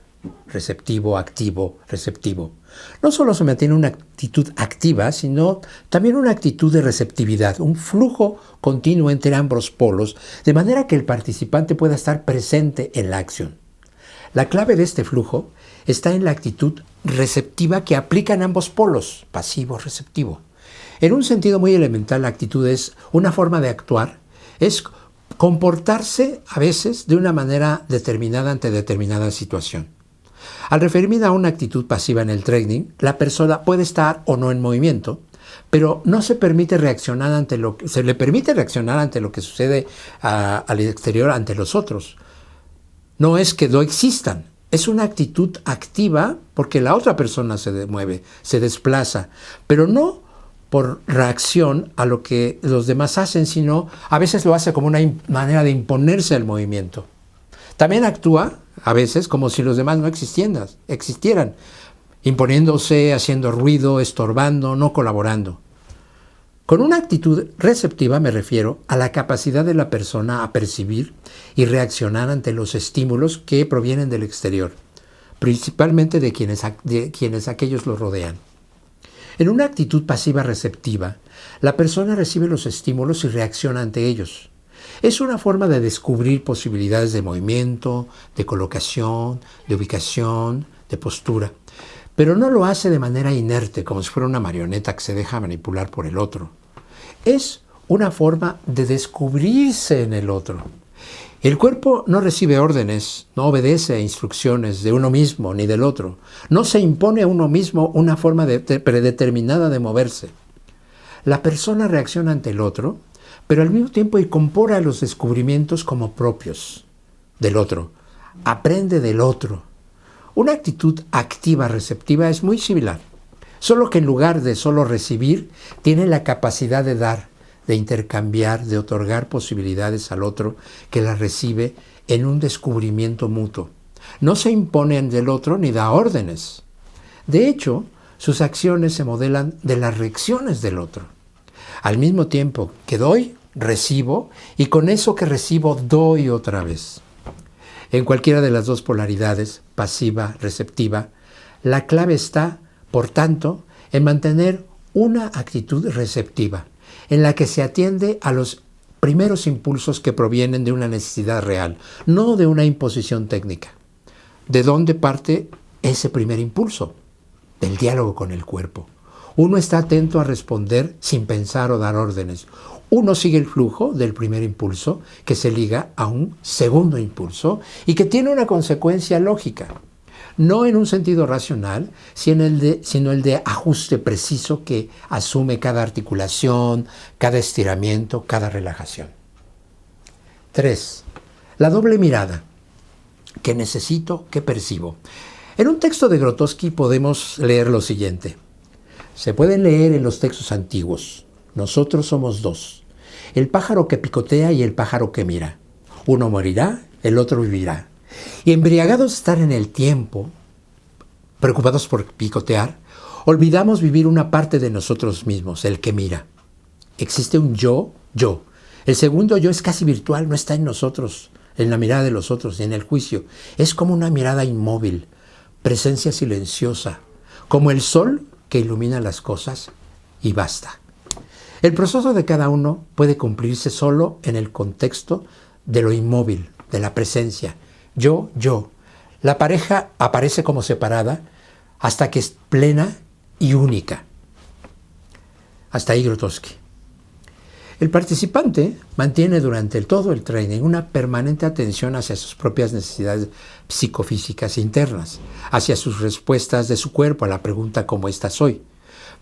receptivo, activo, receptivo. No solo se mantiene una actitud activa, sino también una actitud de receptividad, un flujo continuo entre ambos polos, de manera que el participante pueda estar presente en la acción. La clave de este flujo está en la actitud receptiva que aplican ambos polos, pasivo-receptivo. En un sentido muy elemental, la actitud es una forma de actuar, es comportarse a veces de una manera determinada ante determinada situación. Al referirme a una actitud pasiva en el training, la persona puede estar o no en movimiento, pero no se permite reaccionar se le permite reaccionar ante lo que sucede al exterior, ante los otros, No es que no existan, es una actitud activa porque la otra persona se mueve, se desplaza, pero no por reacción a lo que los demás hacen, sino a veces lo hace como una manera de imponerse al movimiento. También actúa a veces como si los demás no existieran, imponiéndose, haciendo ruido, estorbando, no colaborando. Con una actitud receptiva me refiero a la capacidad de la persona a percibir y reaccionar ante los estímulos que provienen del exterior, principalmente de quienes aquellos lo rodean. En una actitud pasiva receptiva, la persona recibe los estímulos y reacciona ante ellos. Es una forma de descubrir posibilidades de movimiento, de colocación, de ubicación, de postura, pero no lo hace de manera inerte, como si fuera una marioneta que se deja manipular por el otro. Es una forma de descubrirse en el otro. El cuerpo no recibe órdenes, no obedece a instrucciones de uno mismo ni del otro. No se impone a uno mismo una forma predeterminada de moverse. La persona reacciona ante el otro, pero al mismo tiempo incorpora los descubrimientos como propios del otro. Aprende del otro. Una actitud activa receptiva es muy similar, solo que en lugar de solo recibir, tiene la capacidad de dar, de intercambiar, de otorgar posibilidades al otro que las recibe en un descubrimiento mutuo. No se impone del otro ni da órdenes. De hecho, sus acciones se modelan de las reacciones del otro. Al mismo tiempo que doy, recibo, y con eso que recibo doy otra vez. En cualquiera de las dos polaridades, pasiva, receptiva, la clave está, por tanto, en mantener una actitud receptiva, en la que se atiende a los primeros impulsos que provienen de una necesidad real, no de una imposición técnica. ¿De dónde parte ese primer impulso? Del diálogo con el cuerpo. Uno está atento a responder sin pensar o dar órdenes. Uno sigue el flujo del primer impulso que se liga a un segundo impulso y que tiene una consecuencia lógica. No en un sentido racional, sino el de ajuste preciso que asume cada articulación, cada estiramiento, cada relajación. 3. La doble mirada. ¿Qué necesito? ¿Qué percibo? En un texto de Grotowski podemos leer lo siguiente. Se pueden leer en los textos antiguos. Nosotros somos dos. El pájaro que picotea y el pájaro que mira. Uno morirá, el otro vivirá. Y embriagados de estar en el tiempo, preocupados por picotear, olvidamos vivir una parte de nosotros mismos, el que mira. Existe un yo. El segundo yo es casi virtual, no está en nosotros, en la mirada de los otros, ni en el juicio. Es como una mirada inmóvil, presencia silenciosa, como el sol que ilumina las cosas y basta. El proceso de cada uno puede cumplirse solo en el contexto de lo inmóvil, de la presencia. Yo. La pareja aparece como separada hasta que es plena y única. Hasta ahí Grotowski. El participante mantiene durante todo el training una permanente atención hacia sus propias necesidades psicofísicas internas, hacia sus respuestas de su cuerpo a la pregunta ¿cómo estás hoy?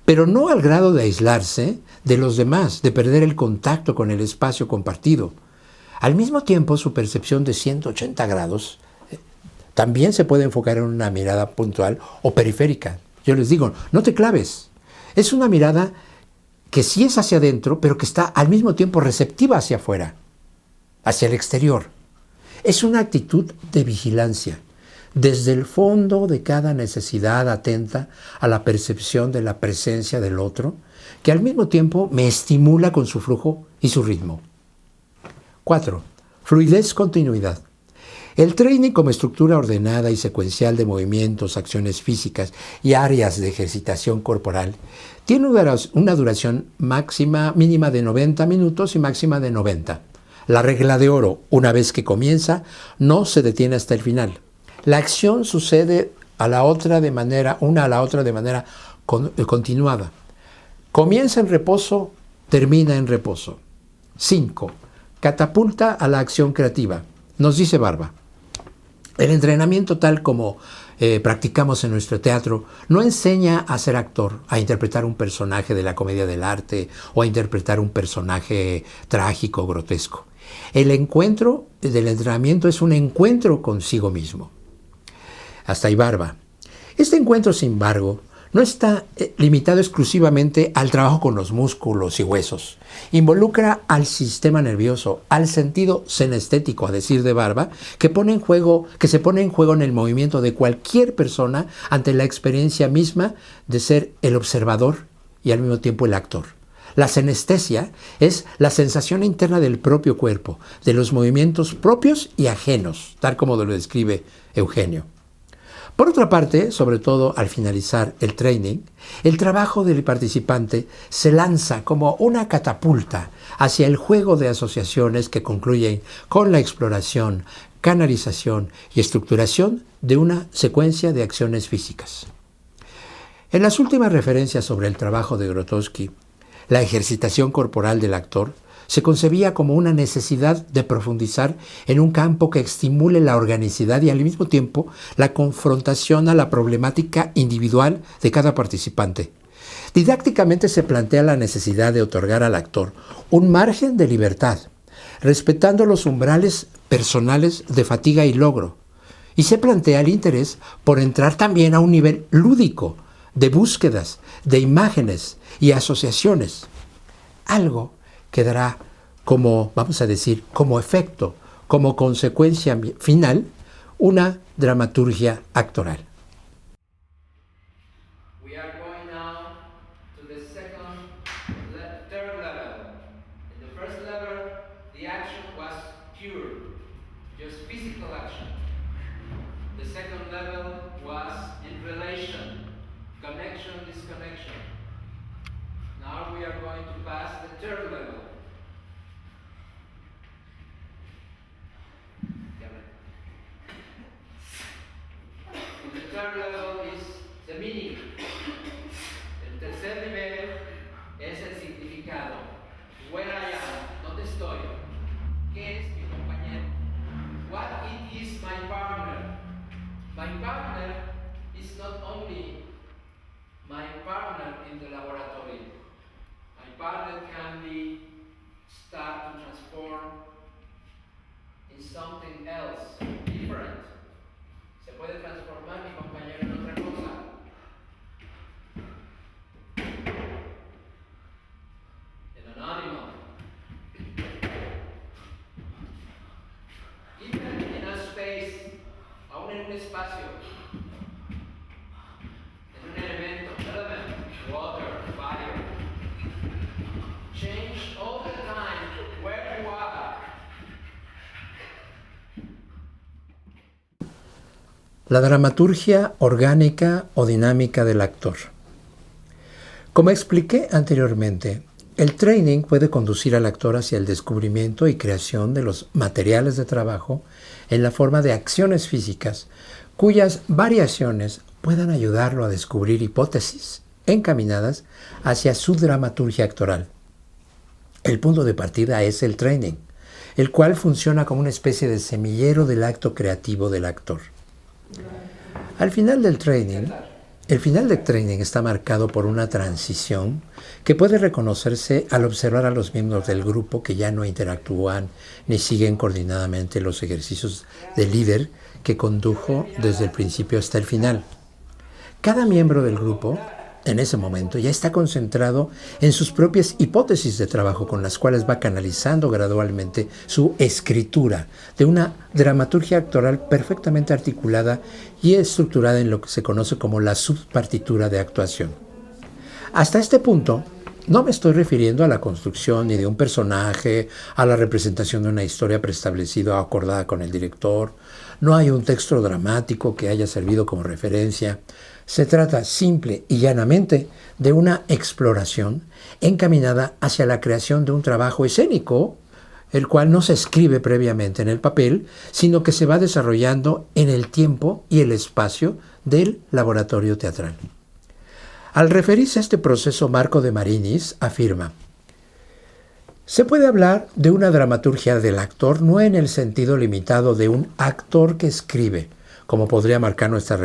Pero no al grado de aislarse de los demás, de perder el contacto con el espacio compartido. Al mismo tiempo, su percepción de 180 grados también se puede enfocar en una mirada puntual o periférica. Yo les digo, no te claves. Es una mirada que sí es hacia adentro, pero que está al mismo tiempo receptiva hacia afuera, hacia el exterior. Es una actitud de vigilancia, desde el fondo de cada necesidad atenta a la percepción de la presencia del otro, que al mismo tiempo me estimula con su flujo y su ritmo. 4. Fluidez, continuidad. El training como estructura ordenada y secuencial de movimientos, acciones físicas y áreas de ejercitación corporal tiene una duración mínima de 90 minutos y máxima de 90. La regla de oro, una vez que comienza, no se detiene hasta el final. La acción sucede una a la otra de manera continuada. Comienza en reposo, termina en reposo. 5. Catapulta a la acción creativa. Nos dice Barba. El entrenamiento tal como practicamos en nuestro teatro no enseña a ser actor, a interpretar un personaje de la comedia del arte o a interpretar un personaje trágico o grotesco. El encuentro del entrenamiento es un encuentro consigo mismo. Hasta ahí Barba. Este encuentro, sin embargo, no está limitado exclusivamente al trabajo con los músculos y huesos. Involucra al sistema nervioso, al sentido senestético, a decir de Barba, que se pone en juego en el movimiento de cualquier persona ante la experiencia misma de ser el observador y al mismo tiempo el actor. La senestesia es la sensación interna del propio cuerpo, de los movimientos propios y ajenos, tal como lo describe Eugenio. Por otra parte, sobre todo al finalizar el training, el trabajo del participante se lanza como una catapulta hacia el juego de asociaciones que concluyen con la exploración, canalización y estructuración de una secuencia de acciones físicas. En las últimas referencias sobre el trabajo de Grotowski, la ejercitación corporal del actor se concebía como una necesidad de profundizar en un campo que estimule la organicidad y al mismo tiempo la confrontación a la problemática individual de cada participante. Didácticamente se plantea la necesidad de otorgar al actor un margen de libertad, respetando los umbrales personales de fatiga y logro, y se plantea el interés por entrar también a un nivel lúdico de búsquedas, de imágenes y asociaciones, algo que dará como, vamos a decir, como efecto, como consecuencia final, una dramaturgia actoral. We are going now to the third level. In the first level, the action was pure, just physical action. The second level was in relation, connection, disconnection. Now we are going to pass the third level. The third level is the meaning. El tercer nivel es el significado. Where I am, ¿dónde estoy? ¿Qué es mi compañero? What it is my partner? My partner is not only my partner in the laboratory. My partner can be start to transform in something else, different. Se puede transformar mi compañero en otra cosa. En un animal. Even in a space, aún en un espacio. En un elemento, element, water, fire. Change all the time where you are. La dramaturgia orgánica o dinámica del actor. Como expliqué anteriormente, el training puede conducir al actor hacia el descubrimiento y creación de los materiales de trabajo en la forma de acciones físicas, cuyas variaciones puedan ayudarlo a descubrir hipótesis encaminadas hacia su dramaturgia actoral. El punto de partida es el training, el cual funciona como una especie de semillero del acto creativo del actor. Al final del training, el final del training está marcado por una transición que puede reconocerse al observar a los miembros del grupo que ya no interactúan ni siguen coordinadamente los ejercicios de líder que condujo desde el principio hasta el final. Cada miembro del grupo, en ese momento, ya está concentrado en sus propias hipótesis de trabajo con las cuales va canalizando gradualmente su escritura de una dramaturgia actoral perfectamente articulada y estructurada en lo que se conoce como la subpartitura de actuación. Hasta este punto, no me estoy refiriendo a la construcción ni de un personaje, a la representación de una historia preestablecida o acordada con el director. No hay un texto dramático que haya servido como referencia. Se trata simple y llanamente de una exploración encaminada hacia la creación de un trabajo escénico, el cual no se escribe previamente en el papel, sino que se va desarrollando en el tiempo y el espacio del laboratorio teatral. Al referirse a este proceso, Marco de Marinis afirma: se puede hablar de una dramaturgia del actor no en el sentido limitado de un actor que escribe, como podría marcar nuestra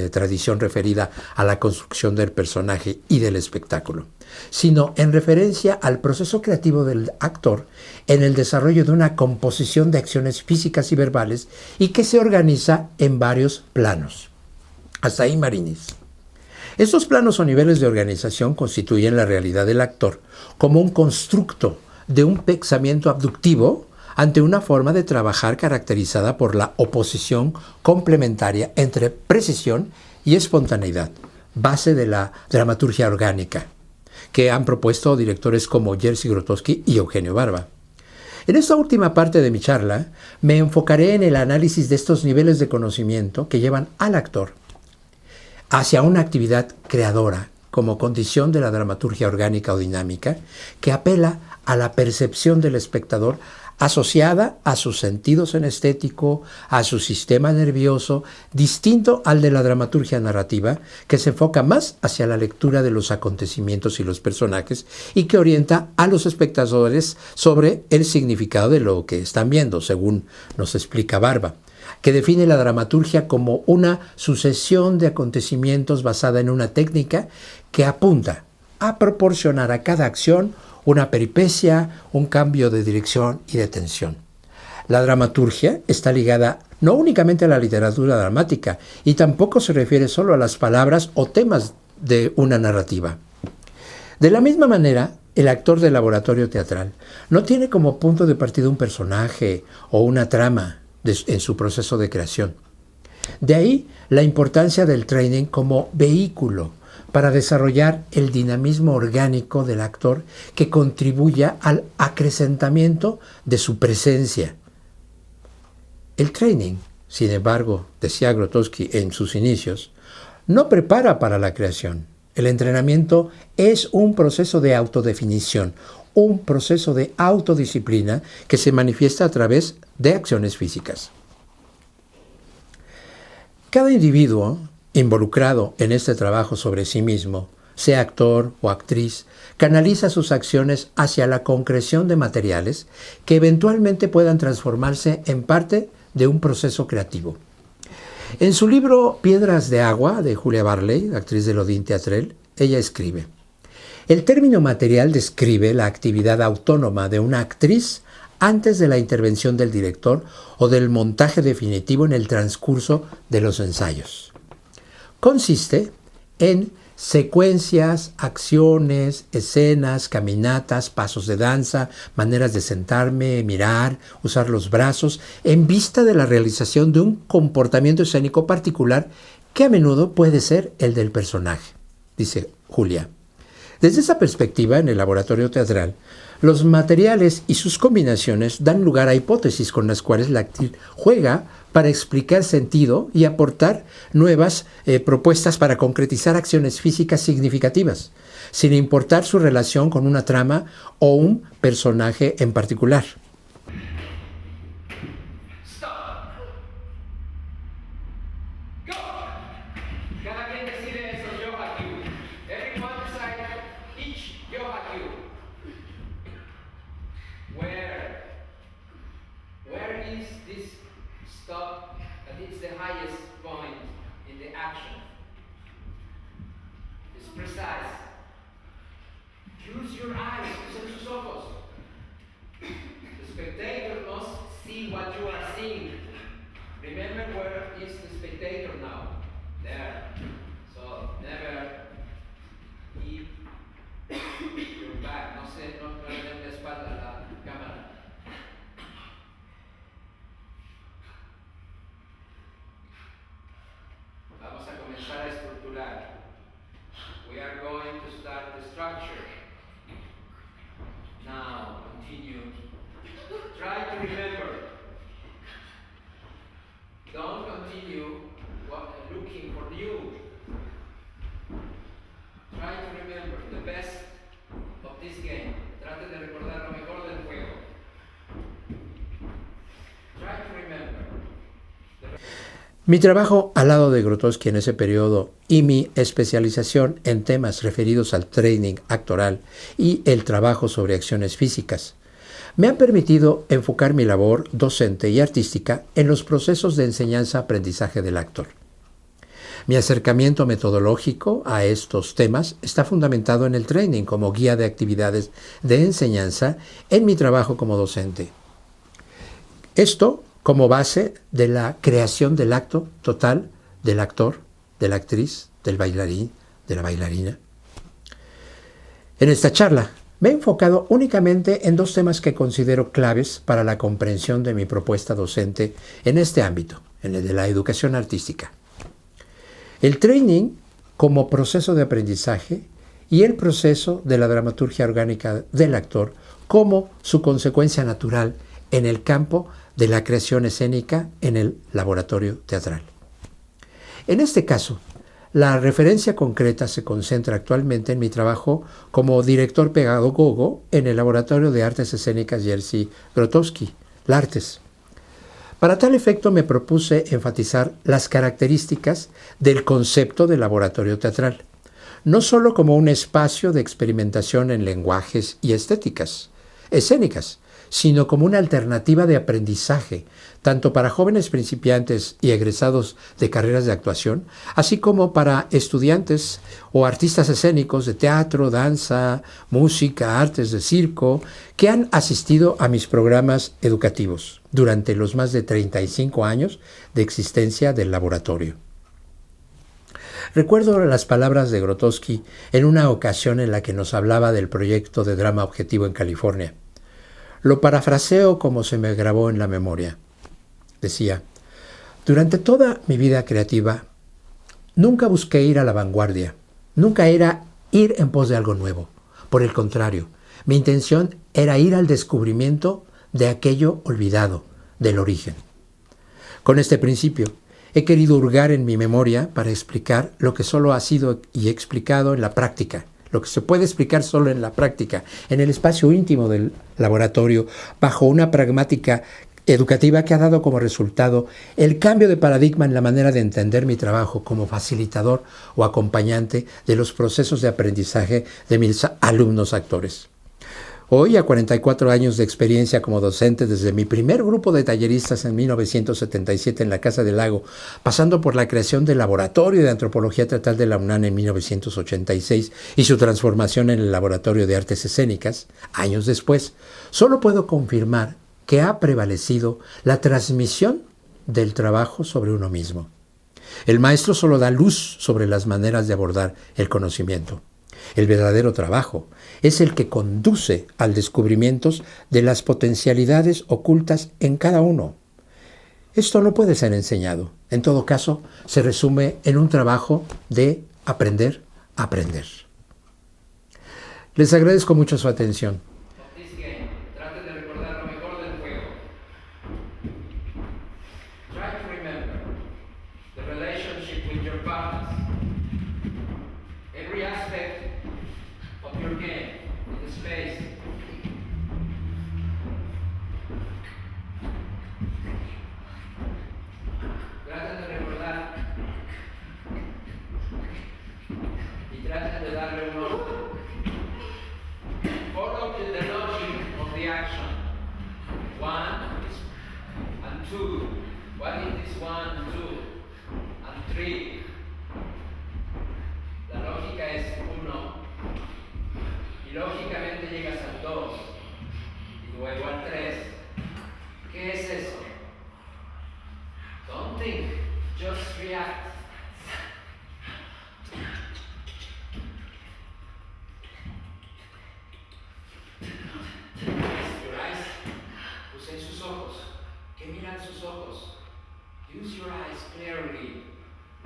tradición referida a la construcción del personaje y del espectáculo, sino en referencia al proceso creativo del actor en el desarrollo de una composición de acciones físicas y verbales y que se organiza en varios planos. Hasta ahí, Marinis. Estos planos o niveles de organización constituyen la realidad del actor como un constructo de un pensamiento abductivo ante una forma de trabajar caracterizada por la oposición complementaria entre precisión y espontaneidad, base de la dramaturgia orgánica, que han propuesto directores como Jerzy Grotowski y Eugenio Barba. En esta última parte de mi charla, me enfocaré en el análisis de estos niveles de conocimiento que llevan al actor hacia una actividad creadora como condición de la dramaturgia orgánica o dinámica que apela a la percepción del espectador asociada a sus sentidos en estético, a su sistema nervioso, distinto al de la dramaturgia narrativa, que se enfoca más hacia la lectura de los acontecimientos y los personajes y que orienta a los espectadores sobre el significado de lo que están viendo, según nos explica Barba, que define la dramaturgia como una sucesión de acontecimientos basada en una técnica que apunta a proporcionar a cada acción una peripecia, un cambio de dirección y de tensión. La dramaturgia está ligada no únicamente a la literatura dramática y tampoco se refiere solo a las palabras o temas de una narrativa. De la misma manera, el actor de laboratorio teatral no tiene como punto de partida un personaje o una trama en su proceso de creación. De ahí la importancia del training como vehículo para desarrollar el dinamismo orgánico del actor que contribuya al acrecentamiento de su presencia. El training, sin embargo, decía Grotowski en sus inicios, no prepara para la creación. El entrenamiento es un proceso de autodefinición, un proceso de autodisciplina que se manifiesta a través de acciones físicas. Cada individuo involucrado en este trabajo sobre sí mismo, sea actor o actriz, canaliza sus acciones hacia la concreción de materiales que eventualmente puedan transformarse en parte de un proceso creativo. En su libro Piedras de Agua, de Julia Barley, actriz del Odín Teatrel, ella escribe: el término material describe la actividad autónoma de una actriz antes de la intervención del director o del montaje definitivo en el transcurso de los ensayos. Consiste en secuencias, acciones, escenas, caminatas, pasos de danza, maneras de sentarme, mirar, usar los brazos, en vista de la realización de un comportamiento escénico particular que a menudo puede ser el del personaje, dice Julia. Desde esa perspectiva, en el laboratorio teatral, los materiales y sus combinaciones dan lugar a hipótesis con las cuales la actriz juega para explicar sentido y aportar nuevas propuestas para concretizar acciones físicas significativas, sin importar su relación con una trama o un personaje en particular. We are going to start the structure. Now, continue. Try to remember. Don't continue looking for new. Try to remember the best of this game. Trate de recordar lo mejor del juego. Try to remember. Mi trabajo al lado de Grotowski en ese periodo y mi especialización en temas referidos al training actoral y el trabajo sobre acciones físicas me han permitido enfocar mi labor docente y artística en los procesos de enseñanza-aprendizaje del actor. Mi acercamiento metodológico a estos temas está fundamentado en el training como guía de actividades de enseñanza en mi trabajo como docente. Esto como base de la creación del acto total del actor, de la actriz, del bailarín, de la bailarina. En esta charla me he enfocado únicamente en dos temas que considero claves para la comprensión de mi propuesta docente en este ámbito, en el de la educación artística. El training como proceso de aprendizaje y el proceso de la dramaturgia orgánica del actor como su consecuencia natural en el campo de la creación escénica en el laboratorio teatral. En este caso, la referencia concreta se concentra actualmente en mi trabajo como director pedagogo en el Laboratorio de Artes Escénicas Jerzy Grotowski, LARTES. Para tal efecto me propuse enfatizar las características del concepto de laboratorio teatral, no solo como un espacio de experimentación en lenguajes y estéticas escénicas, sino como una alternativa de aprendizaje, tanto para jóvenes principiantes y egresados de carreras de actuación, así como para estudiantes o artistas escénicos de teatro, danza, música, artes de circo, que han asistido a mis programas educativos durante los más de 35 años de existencia del laboratorio. Recuerdo las palabras de Grotowski en una ocasión en la que nos hablaba del proyecto de drama objetivo en California. Lo parafraseo como se me grabó en la memoria. Decía, durante toda mi vida creativa, nunca busqué ir a la vanguardia, nunca era ir en pos de algo nuevo. Por el contrario, mi intención era ir al descubrimiento de aquello olvidado, del origen. Con este principio, he querido hurgar en mi memoria para explicar lo que solo ha sido y explicado en la práctica, lo que se puede explicar solo en la práctica, en el espacio íntimo del laboratorio, bajo una pragmática educativa que ha dado como resultado el cambio de paradigma en la manera de entender mi trabajo como facilitador o acompañante de los procesos de aprendizaje de mis alumnos actores. Hoy, a 44 años de experiencia como docente, desde mi primer grupo de talleristas en 1977 en la Casa del Lago, pasando por la creación del Laboratorio de Antropología Teatral de la UNAM en 1986 y su transformación en el Laboratorio de Artes Escénicas, años después, solo puedo confirmar que ha prevalecido la transmisión del trabajo sobre uno mismo. El maestro solo da luz sobre las maneras de abordar el conocimiento. El verdadero trabajo es el que conduce al descubrimiento de las potencialidades ocultas en cada uno. Esto no puede ser enseñado. En todo caso, se resume en un trabajo de aprender a aprender. Les agradezco mucho su atención. Traten de recordar lo mejor del juego. Try to remember the relationship with your partners. Every aspect of your game in the space. Traten de recordar y traten de darle un orden. Follow the logic of the action. 1 and 2. What is this 1, 2 and 3? La lógica es 1 y lógicamente llegas al 2 y luego al 3. ¿Qué es eso? Don't think, just react. Your eyes, usen sus ojos. ¿Qué miran sus ojos? Use your eyes clearly.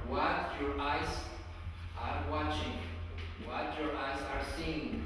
What your eyes are watching, what your eyes are seeing.